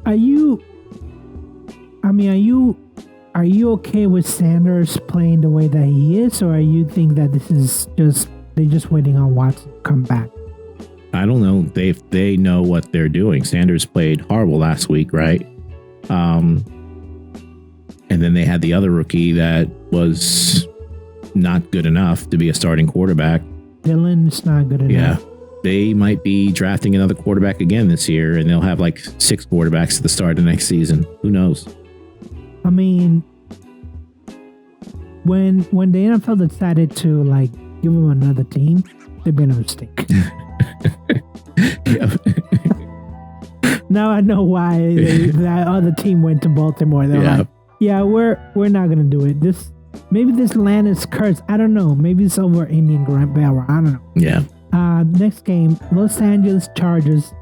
Are you okay with Sanders playing the way that he is, or you think that this is they're just waiting on Watson to come back? I don't know. They know what they're doing. Sanders played horrible last week, right? And then they had the other rookie that was not good enough to be a starting quarterback. Dylan's not good enough. Yeah. They might be drafting another quarterback again this year, and they'll have like 6 quarterbacks at the start of next season. Who knows? I mean, when the NFL decided to like give them another team, they made a mistake. Now I know why that other team went to Baltimore. They're like, yeah, we're not gonna do it. Maybe this land is cursed. I don't know. Maybe it's over Indian Grand Barrel. I don't know. Yeah. Next game, Los Angeles Chargers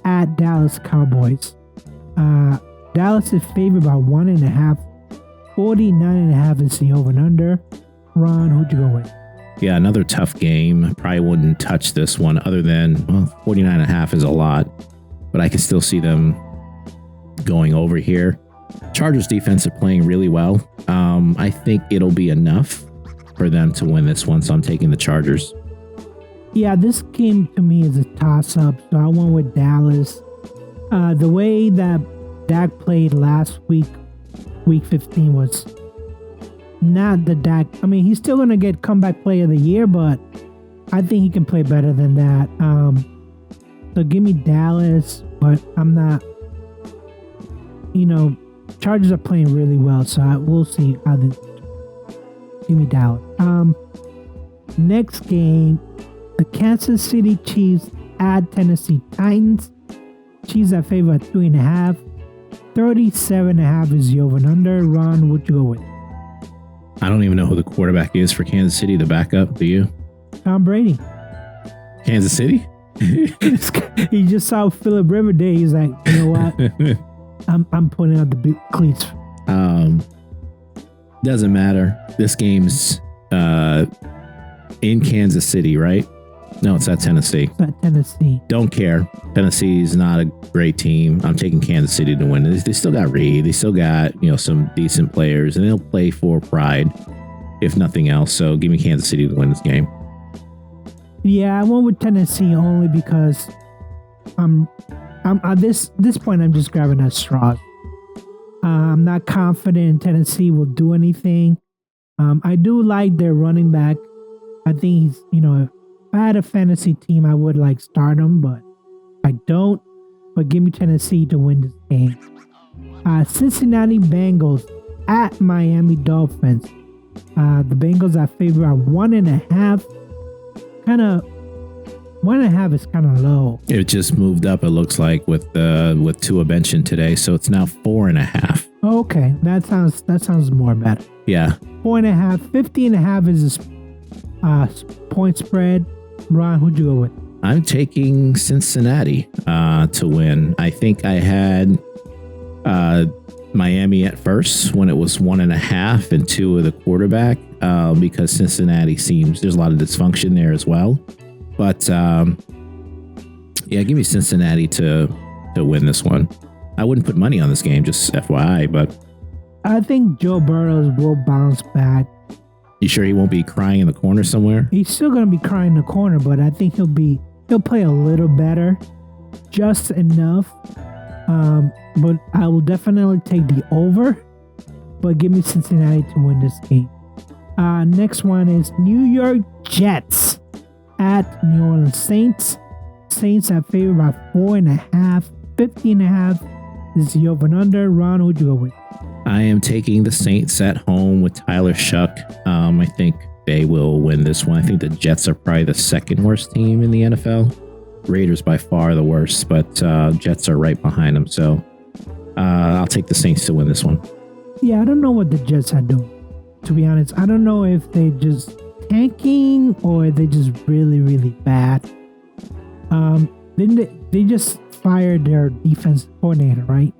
at Dallas Cowboys. Dallas is favored by 1.5. 49.5 is the over and under. Ron, who'd you go with? Yeah, another tough game. Probably wouldn't touch this one other than 49.5 is a lot, but I can still see them going over here. Chargers defense are playing really well. I think it'll be enough for them to win this one, so I'm taking the Chargers. Yeah, this game to me is a toss-up, so I went with Dallas. The way that Dak played last week, week 15, was not the Dak. I mean, he's still going to get comeback player of the year, but I think he can play better than that. So give me Dallas, but I'm not, Chargers are playing really well, so we'll see how this. Give me Dallas. Next game, the The Kansas City Chiefs at Tennessee Titans. Chiefs are favored at 3.5. 37.5 is the over and under. Ron, what you go with? I don't even know who the quarterback is for Kansas City. The backup, do you? Tom Brady. Kansas City? He just saw Philip Rivers Day. He's like, you know what? I'm putting out the big cleats. Doesn't matter. This game's in Kansas City, right? No, it's at Tennessee. It's at Tennessee. Don't care. Tennessee's not a great team. I'm taking Kansas City to win. They still got Reed. They still got, some decent players, and they'll play for pride, if nothing else. So give me Kansas City to win this game. Yeah, I went with Tennessee only because I'm at this point I'm just grabbing at straws. I'm not confident Tennessee will do anything. I do like their running back. I think he's, if I had a fantasy team, I would start him, but I don't. But give me Tennessee to win this game. Cincinnati Bengals at Miami Dolphins. The Bengals are favored at 1.5. 1.5 is kind of low. It just moved up, it looks like, with Tua benching today, so it's now 4.5. Okay, that sounds more better. Yeah. 4.5, 50.5 is this point spread. Ron, who'd you go with? I'm taking Cincinnati to win. I think I had Miami at first when it was 1.5 and 2 of the quarterback because Cincinnati there's a lot of dysfunction there as well. But yeah, give me Cincinnati to win this one. I wouldn't put money on this game, just FYI, but I think Joe Burrow will bounce back. You sure he won't be crying in the corner somewhere? He's still going to be crying in the corner, but I think he'll play a little better, just enough. But I will definitely take the over, but give me Cincinnati to win this game. Next one is New York Jets at New Orleans Saints. Saints are favored by 4.5. 50.5 is the over and under. Ron, who'd you go with? I am taking the Saints at home with Tyler Shuck. I think they will win this one. I think the Jets are probably the second worst team in the NFL. Raiders by far the worst, but Jets are right behind them. So I'll take the Saints to win this one. Yeah, I don't know what the Jets are doing. To be honest, I don't know if they just tanking or they just really, really bad. They just fired their defense coordinator, right?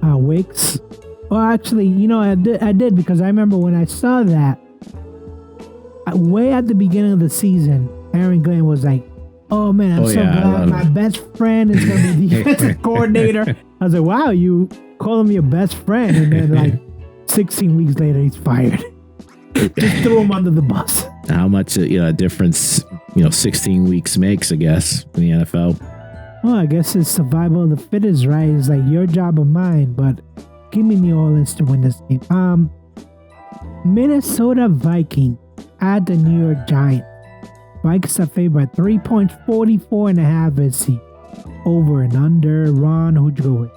Wicks. Well, actually, I did because I remember when I saw that way at the beginning of the season, Aaron Glenn was like, "Oh man, I'm so glad my best friend is going to be the defensive coordinator." I was like, "Wow, you calling me a best friend?" And then 16 weeks later, he's fired. Just threw him under the bus. How much a difference 16 weeks makes, I guess, in the NFL. Well, I guess it's survival of the fittest, right? It's like your job or mine, but give me New Orleans to win this game. Minnesota Vikings at the New York Giants. Vikings are favored by 3 points, 44.5 is the over and under. Ron, who'd you go with?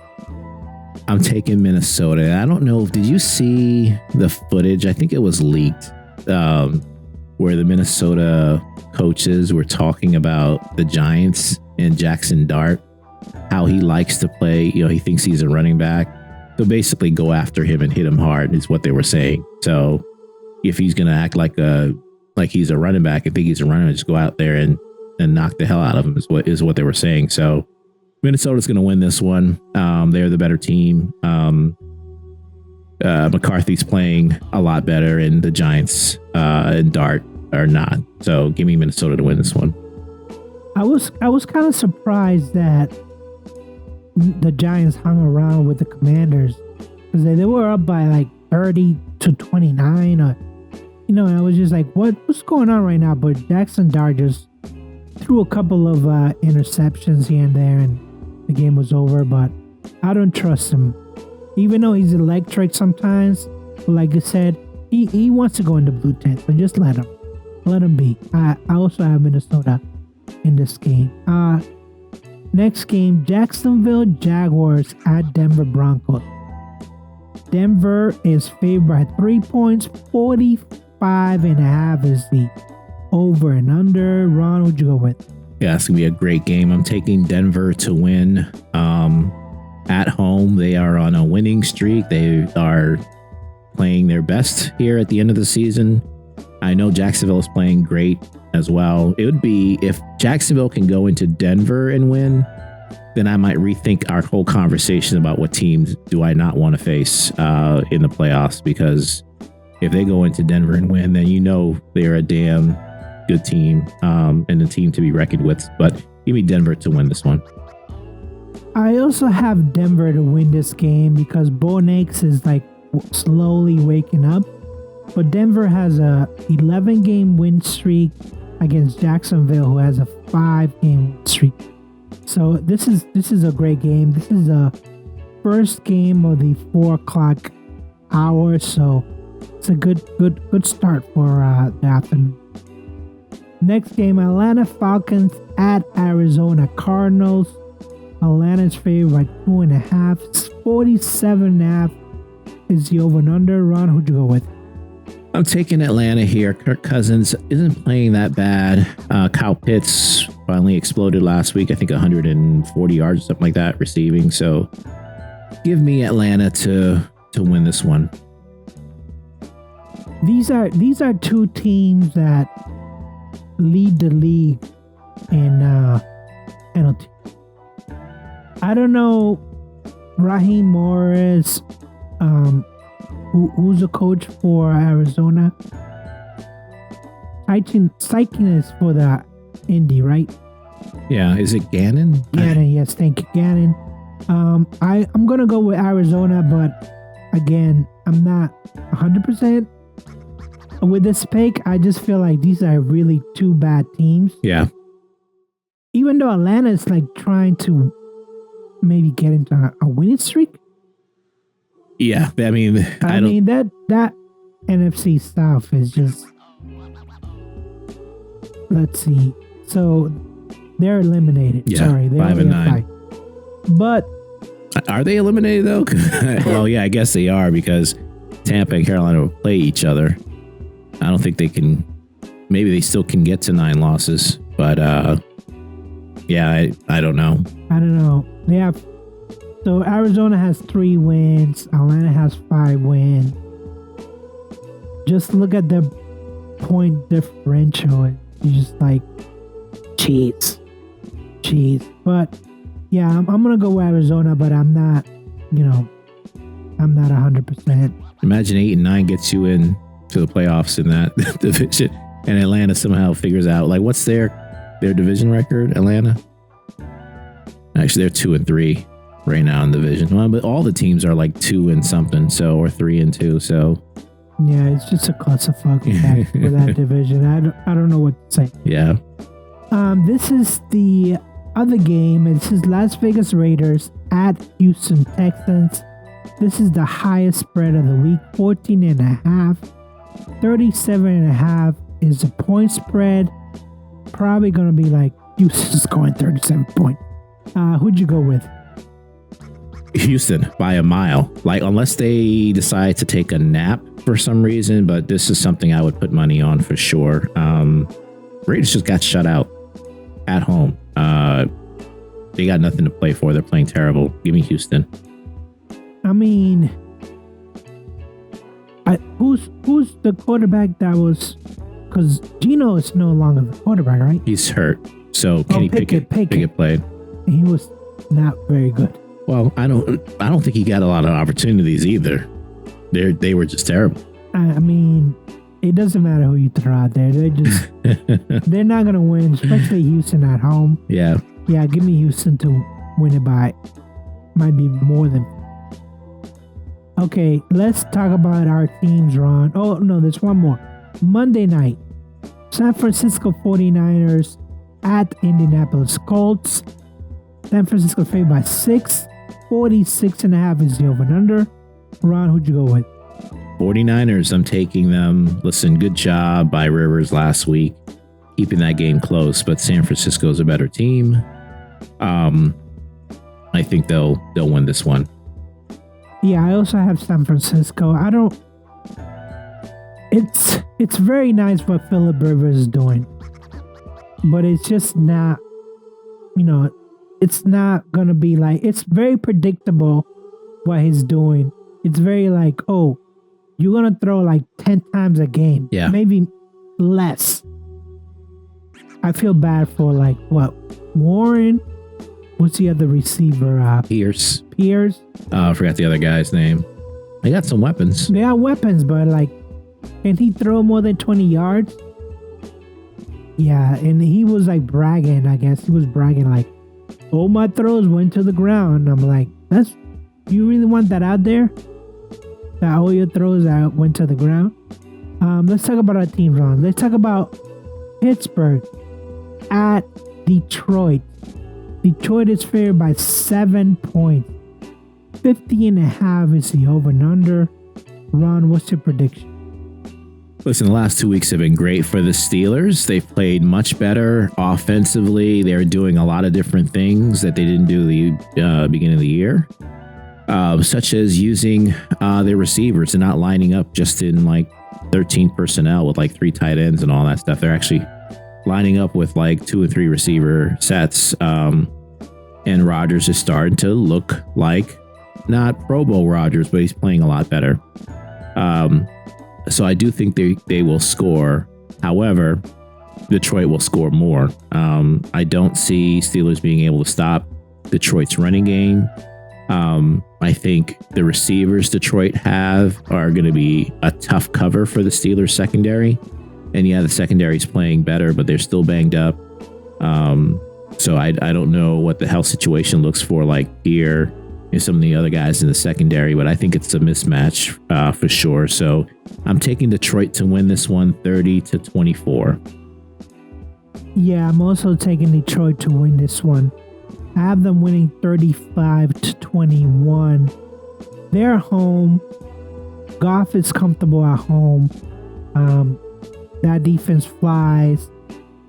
I'm taking Minnesota. I don't know. Did you see the footage? I think it was leaked where the Minnesota coaches were talking about the Giants and Jackson Dart, how he likes to play. He thinks he's a running back. So basically go after him and hit him hard is what they were saying. So if he's going to act like he's a running back and think he's a running back, just go out there and knock the hell out of him is what they were saying. So Minnesota's going to win this one. They're the better team. McCarthy's playing a lot better, and the Giants and Dart are not. So give me Minnesota to win this one. I was kind of surprised that the Giants hung around with the Commanders because they were up by 30-29, or and I was just like, what's going on right now? But Jackson Dart just threw a couple of interceptions here and there, and the game was over. But I don't trust him, even though he's electric sometimes. Like I said, he wants to go into blue tent, so just let him be. I also have Minnesota in this game. Next game, Jacksonville Jaguars at Denver Broncos. Denver is favored by 3 points, 45.5 is the over and under. Ron, who'd you go with? Yeah, it's going to be a great game. I'm taking Denver to win. At home, they are on a winning streak. They are playing their best here at the end of the season. I know Jacksonville is playing great as well. It would be, if Jacksonville can go into Denver and win, then I might rethink our whole conversation about what teams do I not want to face in the playoffs. Because if they go into Denver and win, then you know they're a damn good team and a team to be reckoned with. But give me Denver to win this one. I also have Denver to win this game because Bo Nix is like slowly waking up. But Denver has a 11-game win streak against Jacksonville, who has a 5-game win streak. So this is a great game. This is the first game of the 4:00 hour, so it's a good start for the afternoon. Next game, Atlanta Falcons at Arizona Cardinals. Atlanta's favored by 2.5. 47.5 is the over and under. Ron, who'd you go with? I'm taking Atlanta here. Kirk Cousins isn't playing that bad. Kyle Pitts finally exploded last week. I think 140 yards, something like that, receiving. So give me Atlanta to win this one. These are two teams that lead the league in penalty. I don't know Raheem Morris, who's the coach for Arizona. Steichen is for the Indy, right? Yeah, is it Gannon? Gannon, yes, thank you, Gannon. I'm gonna go with Arizona, but again, I'm not 100% with this pick. I just feel like these are really two bad teams. Yeah. Even though Atlanta is like trying to maybe get into a winning streak. Yeah, I mean, that NFC South is just. Let's see. So they're eliminated. Yeah, Sorry, they're 5-9. But are they eliminated though? Well, yeah, I guess they are because Tampa and Carolina will play each other. I don't think they can. Maybe they still can get to 9 losses, but yeah, I don't know. I don't know. They have. So Arizona has 3 wins. Atlanta has 5 wins. Just look at the point differential. You're just like, cheese. But yeah, I'm gonna go with Arizona, but I'm not. I'm not 100%. Imagine 8-9 gets you in to the playoffs in that division, and Atlanta somehow figures out like what's their division record. Atlanta, actually, they're 2-3 right now in the division. Well, but all the teams are like 2 and something, so or 3 and 2. So yeah, it's just a clusterfuck for that division. I don't know what to say. Yeah. This is the other game. This is Las Vegas Raiders at Houston Texans. This is the highest spread of the week, 14.5. 37.5 is the point spread. Probably going to be like Houston's scoring 37 points. Who'd you go with? Houston by a mile. Like, unless they decide to take a nap for some reason, but this is something I would put money on for sure. Raiders just got shut out at home. They got nothing to play for. They're playing terrible. Give me Houston. I mean, who's the quarterback that was? Because Geno is no longer the quarterback, right? He's hurt. So Kenny Pickett played. He was not very good. Well, I don't think he got a lot of opportunities either. They were just terrible. I mean, it doesn't matter who you throw out there. They're not gonna win, especially Houston at home. Yeah. Yeah, give me Houston to win it by might be more than. Okay, let's talk about our teams, Ron. Oh no, there's one more. Monday night, San Francisco 49ers at Indianapolis Colts. San Francisco favored by 6. 46.5 is the over and under. Ron, who'd you go with? 49ers, I'm taking them. Listen, good job by Rivers last week, keeping that game close, but San Francisco's a better team. I think they'll win this one. Yeah, I also have San Francisco. it's very nice what Philip Rivers is doing, but it's just not, it's not gonna be like, it's very predictable what he's doing. It's very like, oh, you're gonna throw like 10 times a game, maybe less. I feel bad for like what Warren. What's the other receiver? Pierce. I forgot the other guy's name. They got some weapons. They got weapons, but like, can he throw more than 20 yards? Yeah, and he was like bragging. I guess he was bragging like, "All my throws went to the ground." I'm like, you really want that out there? That all your throws went to the ground? Let's talk about our team, Ron. Let's talk about Pittsburgh at Detroit. Detroit is favored by 7 points. 50.5 is the over and under. Ron, what's your prediction? Listen, the last 2 weeks have been great for the Steelers. They've played much better offensively. They're doing a lot of different things that they didn't do the beginning of the year, such as using their receivers and not lining up just in like 13 personnel with like 3 tight ends and all that stuff. They're actually lining up with like 2 and 3 receiver sets. And Rodgers is starting to look like not Pro Bowl Rodgers, but he's playing a lot better. So I do think they will score. However, Detroit will score more. I don't see Steelers being able to stop Detroit's running game. I think the receivers Detroit have are going to be a tough cover for the Steelers secondary. And yeah, the secondary is playing better, but they're still banged up. So I don't know what the health situation looks for like here and some of the other guys in the secondary, but I think it's a mismatch for sure. So I'm taking Detroit to win this one 30-24. Yeah, I'm also taking Detroit to win this one. I have them winning 35-21. They're home. Goff is comfortable at home. That defense flies.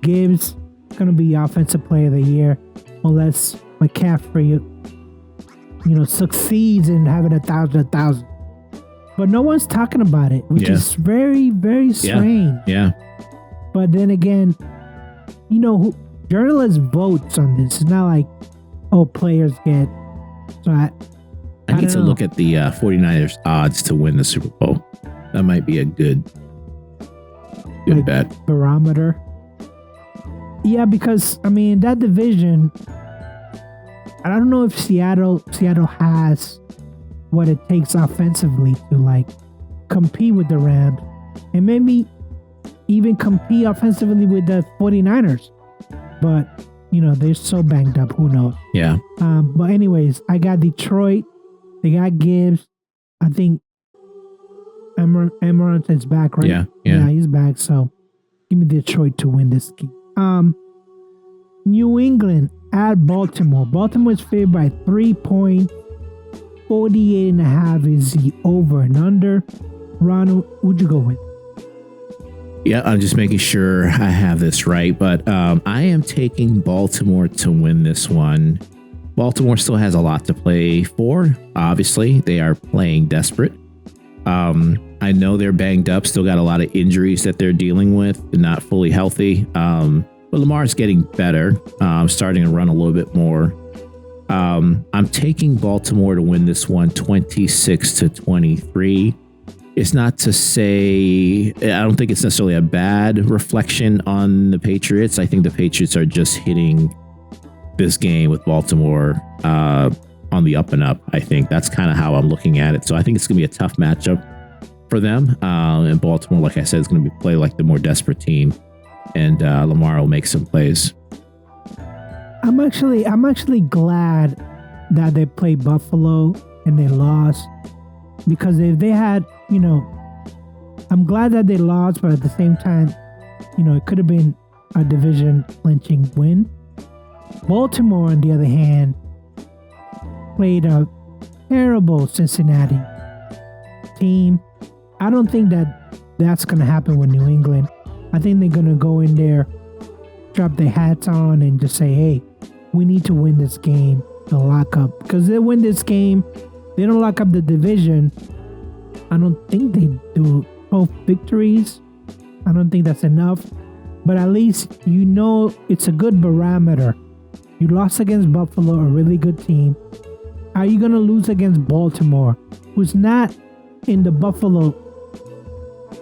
Gibbs gonna be offensive player of the year unless McCaffrey, succeeds in having 1,000. But no one's talking about it, which is very, very strange. Yeah. But then again, journalists votes on this. It's not like, players get. So I need to look at the 49ers odds to win the Super Bowl. That might be a good bet. Barometer. Yeah, because that division, I don't know if Seattle has what it takes offensively to like compete with the Rams and maybe even compete offensively with the 49ers. But, they're so banged up. Who knows? Yeah. But anyways, I got Detroit. They got Gibbs. I think Emirates is back, right? Yeah, he's back. So give me Detroit to win this game. New England at Baltimore. Baltimore is favored by 3 points. 48.5 is the over and under. Ronald, who'd you go with? Yeah, I'm just making sure I have this right, but I am taking Baltimore to win this one. Baltimore still has a lot to play for. Obviously, they are playing desperate. I know they're banged up, still got a lot of injuries that they're dealing with, not fully healthy. But Lamar's getting better, starting to run a little bit more. I'm taking Baltimore to win this one 26-23. It's not to say, I don't think it's necessarily a bad reflection on the Patriots. I think the Patriots are just hitting this game with Baltimore on the up and up. I think that's kind of how I'm looking at it. So I think it's going to be a tough matchup for them. And Baltimore, like I said, is going to play like the more desperate team. And Lamar will make some plays. I'm actually glad that they played Buffalo and they lost, because if they had, I'm glad that they lost, but at the same time, it could have been a division clinching win. Baltimore, on the other hand, played a terrible Cincinnati team. I don't think that's going to happen with New England. I think they're going to go in there, drop their hats on, and just say, hey, we need to win this game to lock up. Because they win this game, they don't lock up the division. I don't think they do 12 victories. I don't think that's enough, but at least you know it's a good barometer. You lost against Buffalo, a really good team. Are you going to lose against Baltimore, who's not in the Buffalo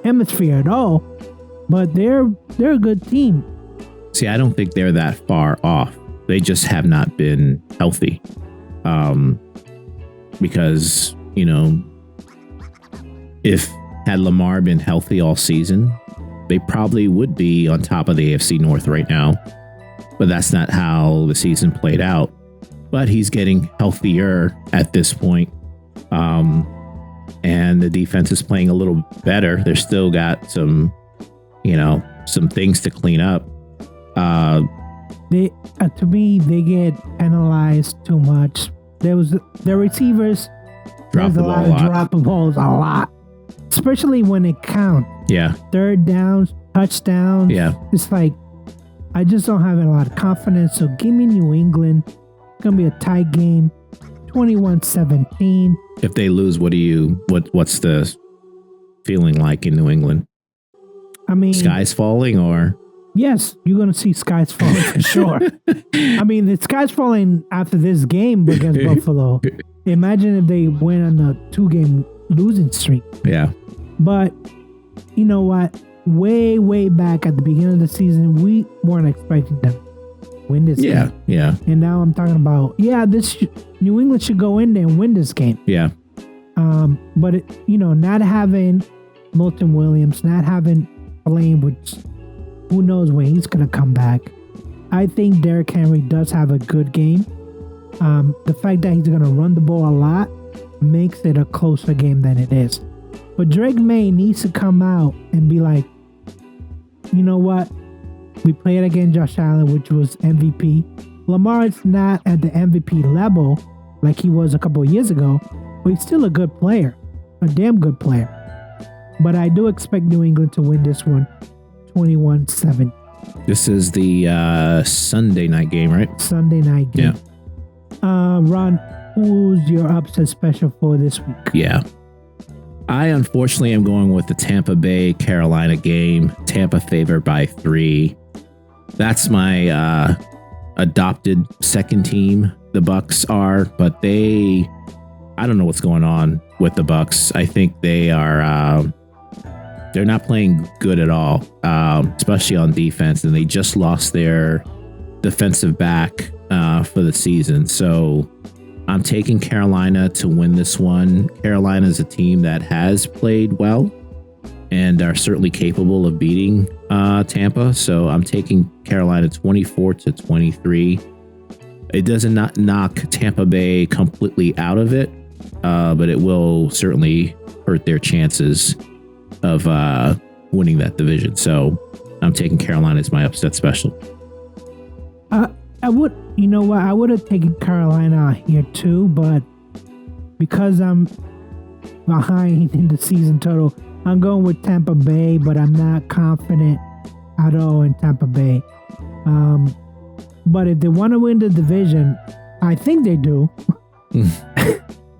hemisphere at all, but they're a good team? See, I don't think they're that far off. They just have not been healthy. Because, you know, if had Lamar been healthy all season, they probably would be on top of the AFC North right now. But that's not how the season played out. But he's getting healthier at this point. And the defense is playing a little better. They're still got some, some things to clean up. To me, they get penalized too much. The receivers drop the ball a lot. Drop the balls a lot, especially when it counts. Yeah. Third downs, touchdowns. Yeah. It's like, I just don't have a lot of confidence. So give me New England. It's going to be a tight game. 21-17. If they lose, what's the feeling like in New England? I mean, skies falling, or? Yes, you're going to see skies falling for sure. I mean, the skies falling after this game against Buffalo. Imagine if they went on a 2-game losing streak. Yeah. But you know what? Way, way back at the beginning of the season, we weren't expecting them to win this game. Yeah. And now I'm talking about, New England should go in there and win this game. Yeah. But not having Milton Williams, not having Blaine, which who knows when he's going to come back. I think Derrick Henry does have a good game. The fact that he's going to run the ball a lot makes it a closer game than it is. But Drake May needs to come out and be like, you know what? We played against Josh Allen, which was MVP. Lamar is not at the MVP level like he was a couple of years ago, but he's still a good player, a damn good player. But I do expect New England to win this one, 21-7. This is the Sunday night game, right? Sunday night game. Yeah. Ron, who's your upset special for this week? Yeah. I unfortunately am going with the Tampa Bay Carolina game. Tampa favored by 3. That's my adopted second team. The Bucks are, but I don't know what's going on with the Bucks. I think they are they're not playing good at all, especially on defense, and they just lost their defensive back for the season. So I'm taking Carolina to win this one. Carolina is a team that has played well and are certainly capable of beating Tampa. So I'm taking Carolina 24-23. It does not knock Tampa Bay completely out of it, but it will certainly hurt their chances of winning that division. So I'm taking Carolina as my upset special. I would, I would have taken Carolina here too, but because I'm behind in the season total, I'm going with Tampa Bay, but I'm not confident at all in Tampa Bay. But if they want to win the division, I think they do.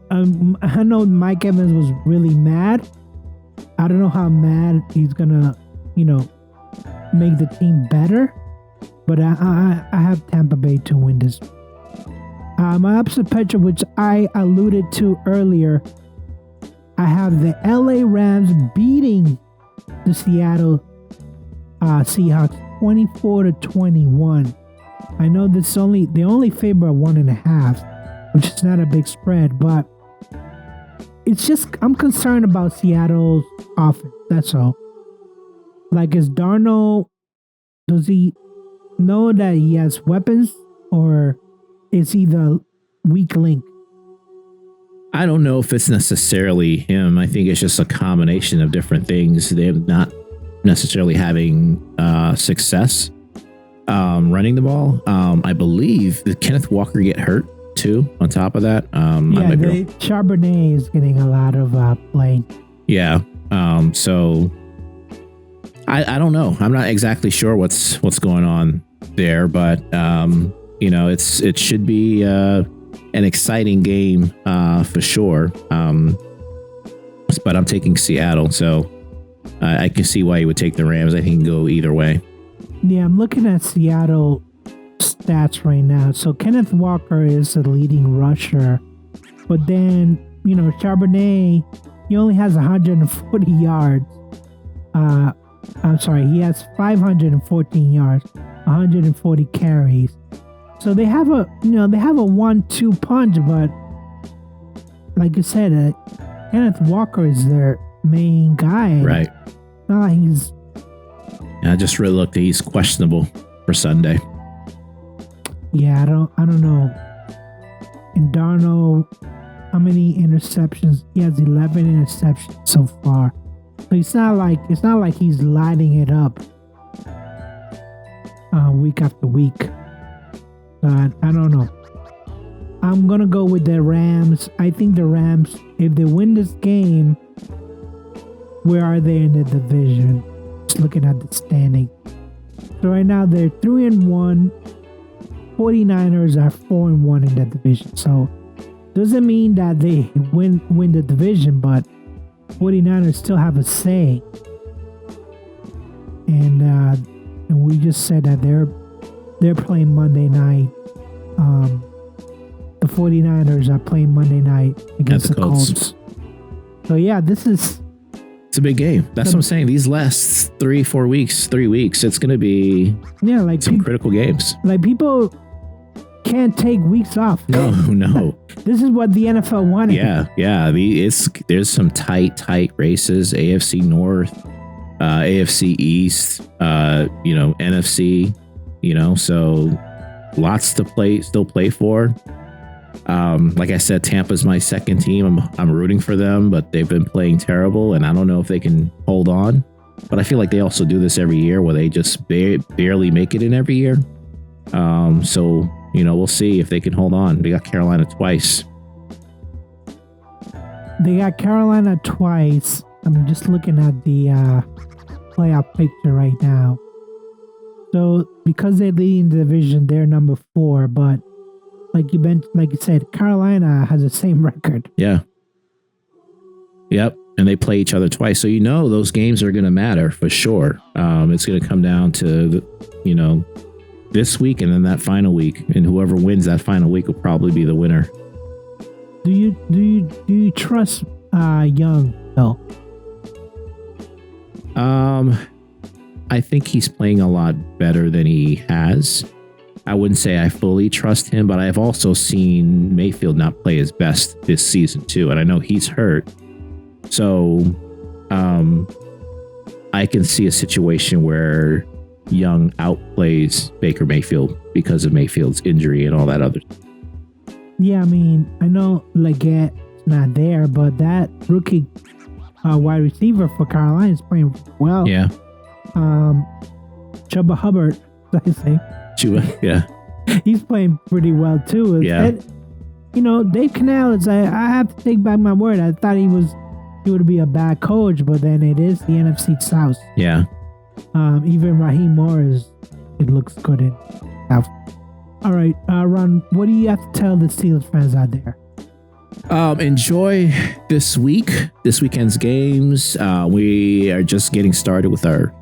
I know Mike Evans was really mad. I don't know how mad he's gonna, make the team better. But I have Tampa Bay to win this. My upset picture, which I alluded to earlier, I have the LA Rams beating the Seattle Seahawks 24-21. I know they only favor 1.5, which is not a big spread, but it's just I'm concerned about Seattle's offense. That's all. Like, is Darnold? Does he know that he has weapons, or is he the weak link? I don't know if it's necessarily him. I think it's just a combination of different things. They're not necessarily having success running the ball. I believe did Kenneth Walker get hurt too on top of that? Charbonnet is getting a lot of play. Yeah. So I don't know. I'm not exactly sure what's going on there, but it should be an exciting game for sure. But I'm taking Seattle. So I can see why you would take the Rams. I think it can go either way. Yeah, I'm looking at Seattle stats right now. So Kenneth Walker is the leading rusher, but then Charbonnet, he only has 140 yards. I'm sorry, he has 514 yards, 140 carries. So they have a 1-2 punch, but like you said, Kenneth Walker is their main guy. Right. He's. I just really looked. He's questionable for Sunday. Yeah, I don't know. And Darnold, how many interceptions? He has 11 interceptions so far. So it's not like he's lighting it up week after week. But I don't know. I'm gonna go with the Rams. I think the Rams, if they win this game, where are they in the division? Just looking at the standing. So right now they're 3-1. 49ers are 4-1 in that division. So doesn't mean that they win the division, but 49ers still have a say. And we just said that they're playing Monday night. The 49ers are playing Monday night against the Colts. So yeah, it's a big game. That's what I'm saying. These last 3 weeks, it's going to be like some critical games. Like people can't take weeks off. No. This is what the NFL wanted. Yeah. There's some tight races. AFC North, AFC East, NFC. So lots to still play for. Like I said, Tampa's my second team. I'm rooting for them, but they've been playing terrible, and I don't know if they can hold on. But I feel like they also do this every year, where they just barely make it in every year. So we'll see if they can hold on. They got Carolina twice. I'm just looking at the playoff picture right now. So because they're leading the division, they're number 4. But like you said, Carolina has the same record. Yeah. Yep. And they play each other twice. So those games are going to matter for sure. It's going to come down to this week and then that final week, and whoever wins that final week will probably be the winner. Do you trust Young though? I think he's playing a lot better than he has. I wouldn't say I fully trust him, but I've also seen Mayfield not play his best this season too, and I know he's hurt. So I can see a situation where Young outplays Baker Mayfield because of Mayfield's injury and all that other. Yeah, I mean, I know Leggett's not there, but that rookie wide receiver for Carolina is playing well. Yeah. Chuba Hubbard, I say. Chuba, yeah. He's playing pretty well too. Yeah. Dave Canales, I have to take back my word. I thought he would be a bad coach, but then it is the NFC South. Yeah. Even Raheem Morris, it looks good in South. All right, Ron, what do you have to tell the Steelers fans out there? Enjoy this weekend's games. We are just getting started with our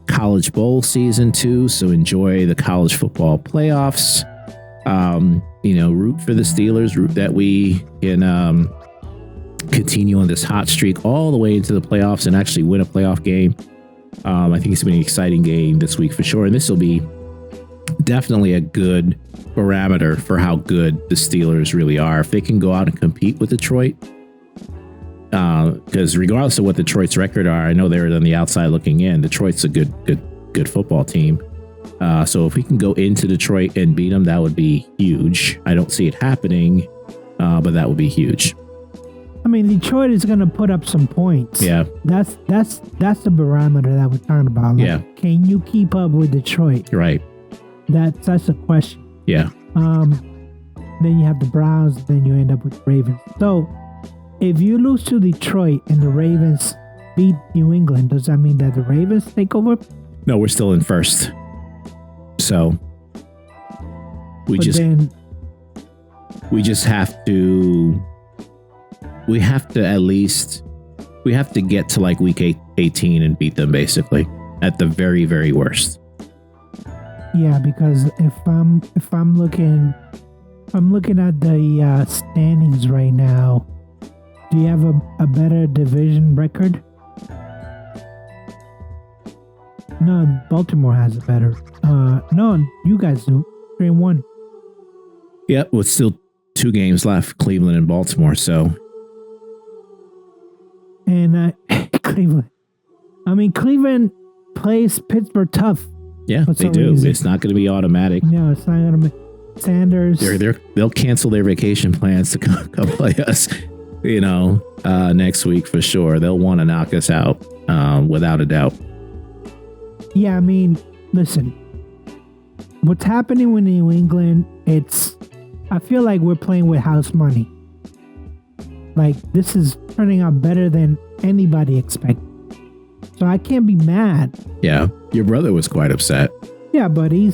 college bowl season too, so enjoy the college football playoffs. Root for the Steelers, root that we can continue on this hot streak all the way into the playoffs and actually win a playoff game. I think it's been an exciting game this week for sure, and this will be definitely a good parameter for how good the Steelers really are. If they can go out and compete with Detroit, because regardless of what Detroit's record are, I know they're on the outside looking in. Detroit's a good football team. So if we can go into Detroit and beat them, that would be huge. I don't see it happening, but that would be huge. I mean, Detroit is going to put up some points. Yeah, that's the barometer that we're talking about. Like, yeah, can you keep up with Detroit? Right. That's a question. Yeah. Then you have the Browns. Then you end up with Ravens. So if you lose to Detroit and the Ravens beat New England, does that mean that the Ravens take over? No, we're still in first. So we just have to at least We have to get to like week 18 and beat them basically at the very, very worst. Yeah, because if I'm looking at the standings right now, do you have a better division record? No, Baltimore has a better. No, you guys do. 3-1. Yep, with still 2 games left, Cleveland and Baltimore. So, and Cleveland. I mean, Cleveland plays Pittsburgh tough. Yeah, they do. Reason. It's not going to be automatic. No, it's not going to be. Sanders. They'll cancel their vacation plans to come play us. Next week for sure. They'll want to knock us out, without a doubt. Yeah, I mean, listen. What's happening with New England? I feel like we're playing with house money. Like, this is turning out better than anybody expected. So I can't be mad. Yeah, your brother was quite upset. Yeah, but he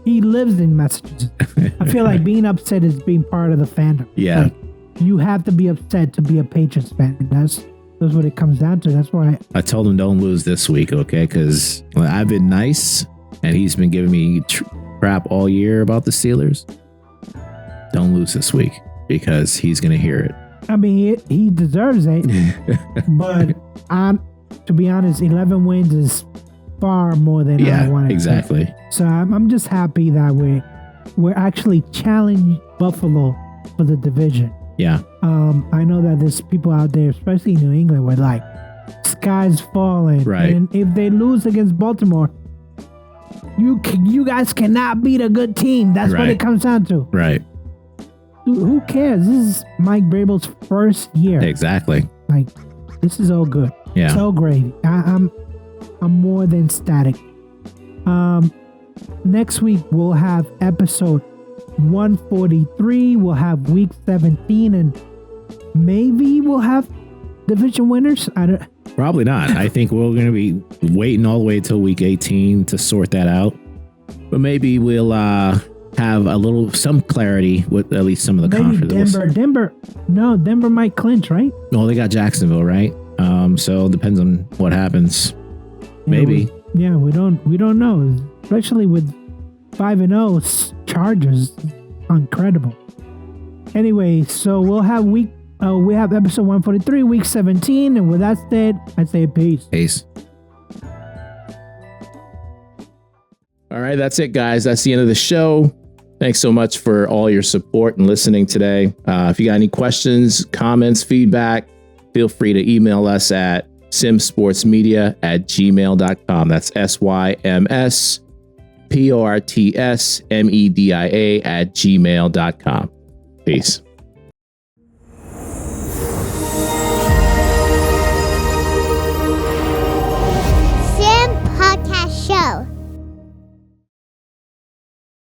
lives in Massachusetts. I feel like being upset is being part of the fandom. Yeah. Like, you have to be upset to be a Patriots fan. That's what it comes down to. That's why I told him don't lose this week, okay? Because I've been nice, and he's been giving me crap all year about the Steelers. Don't lose this week because he's going to hear it. I mean, he deserves it. But to be honest, 11 wins is far more than I wanted. Exactly. So I'm just happy that we're actually challenging Buffalo for the division. Yeah. I know that there's people out there, especially in New England, where like sky's falling. Right. And if they lose against Baltimore, you guys cannot beat a good team. That's what it comes down to. Right. Dude, who cares? This is Mike Vrabel's first year. Exactly. Like, this is all good. Yeah. So gravy. I'm more than static. Next week we'll have episode 143. We'll have week 17, and maybe we'll have division winners. Probably not. I think we're going to be waiting all the way till week 18 to sort that out. But maybe we'll have some clarity with at least some of the conferences. Denver might clinch, right? No, they got Jacksonville, right? So it depends on what happens. Maybe. We don't know, especially with 5-0 Chargers. Incredible. Anyway, so we have episode 143, week 17, and with that said, I say peace. Peace. All right, that's it, guys. That's the end of the show. Thanks so much for all your support and listening today. If you got any questions, comments, feedback, feel free to email us at simsportsmedia@gmail.com. That's SYMSPORTSMEDIA@gmail.com. Peace. Sim Podcast Show.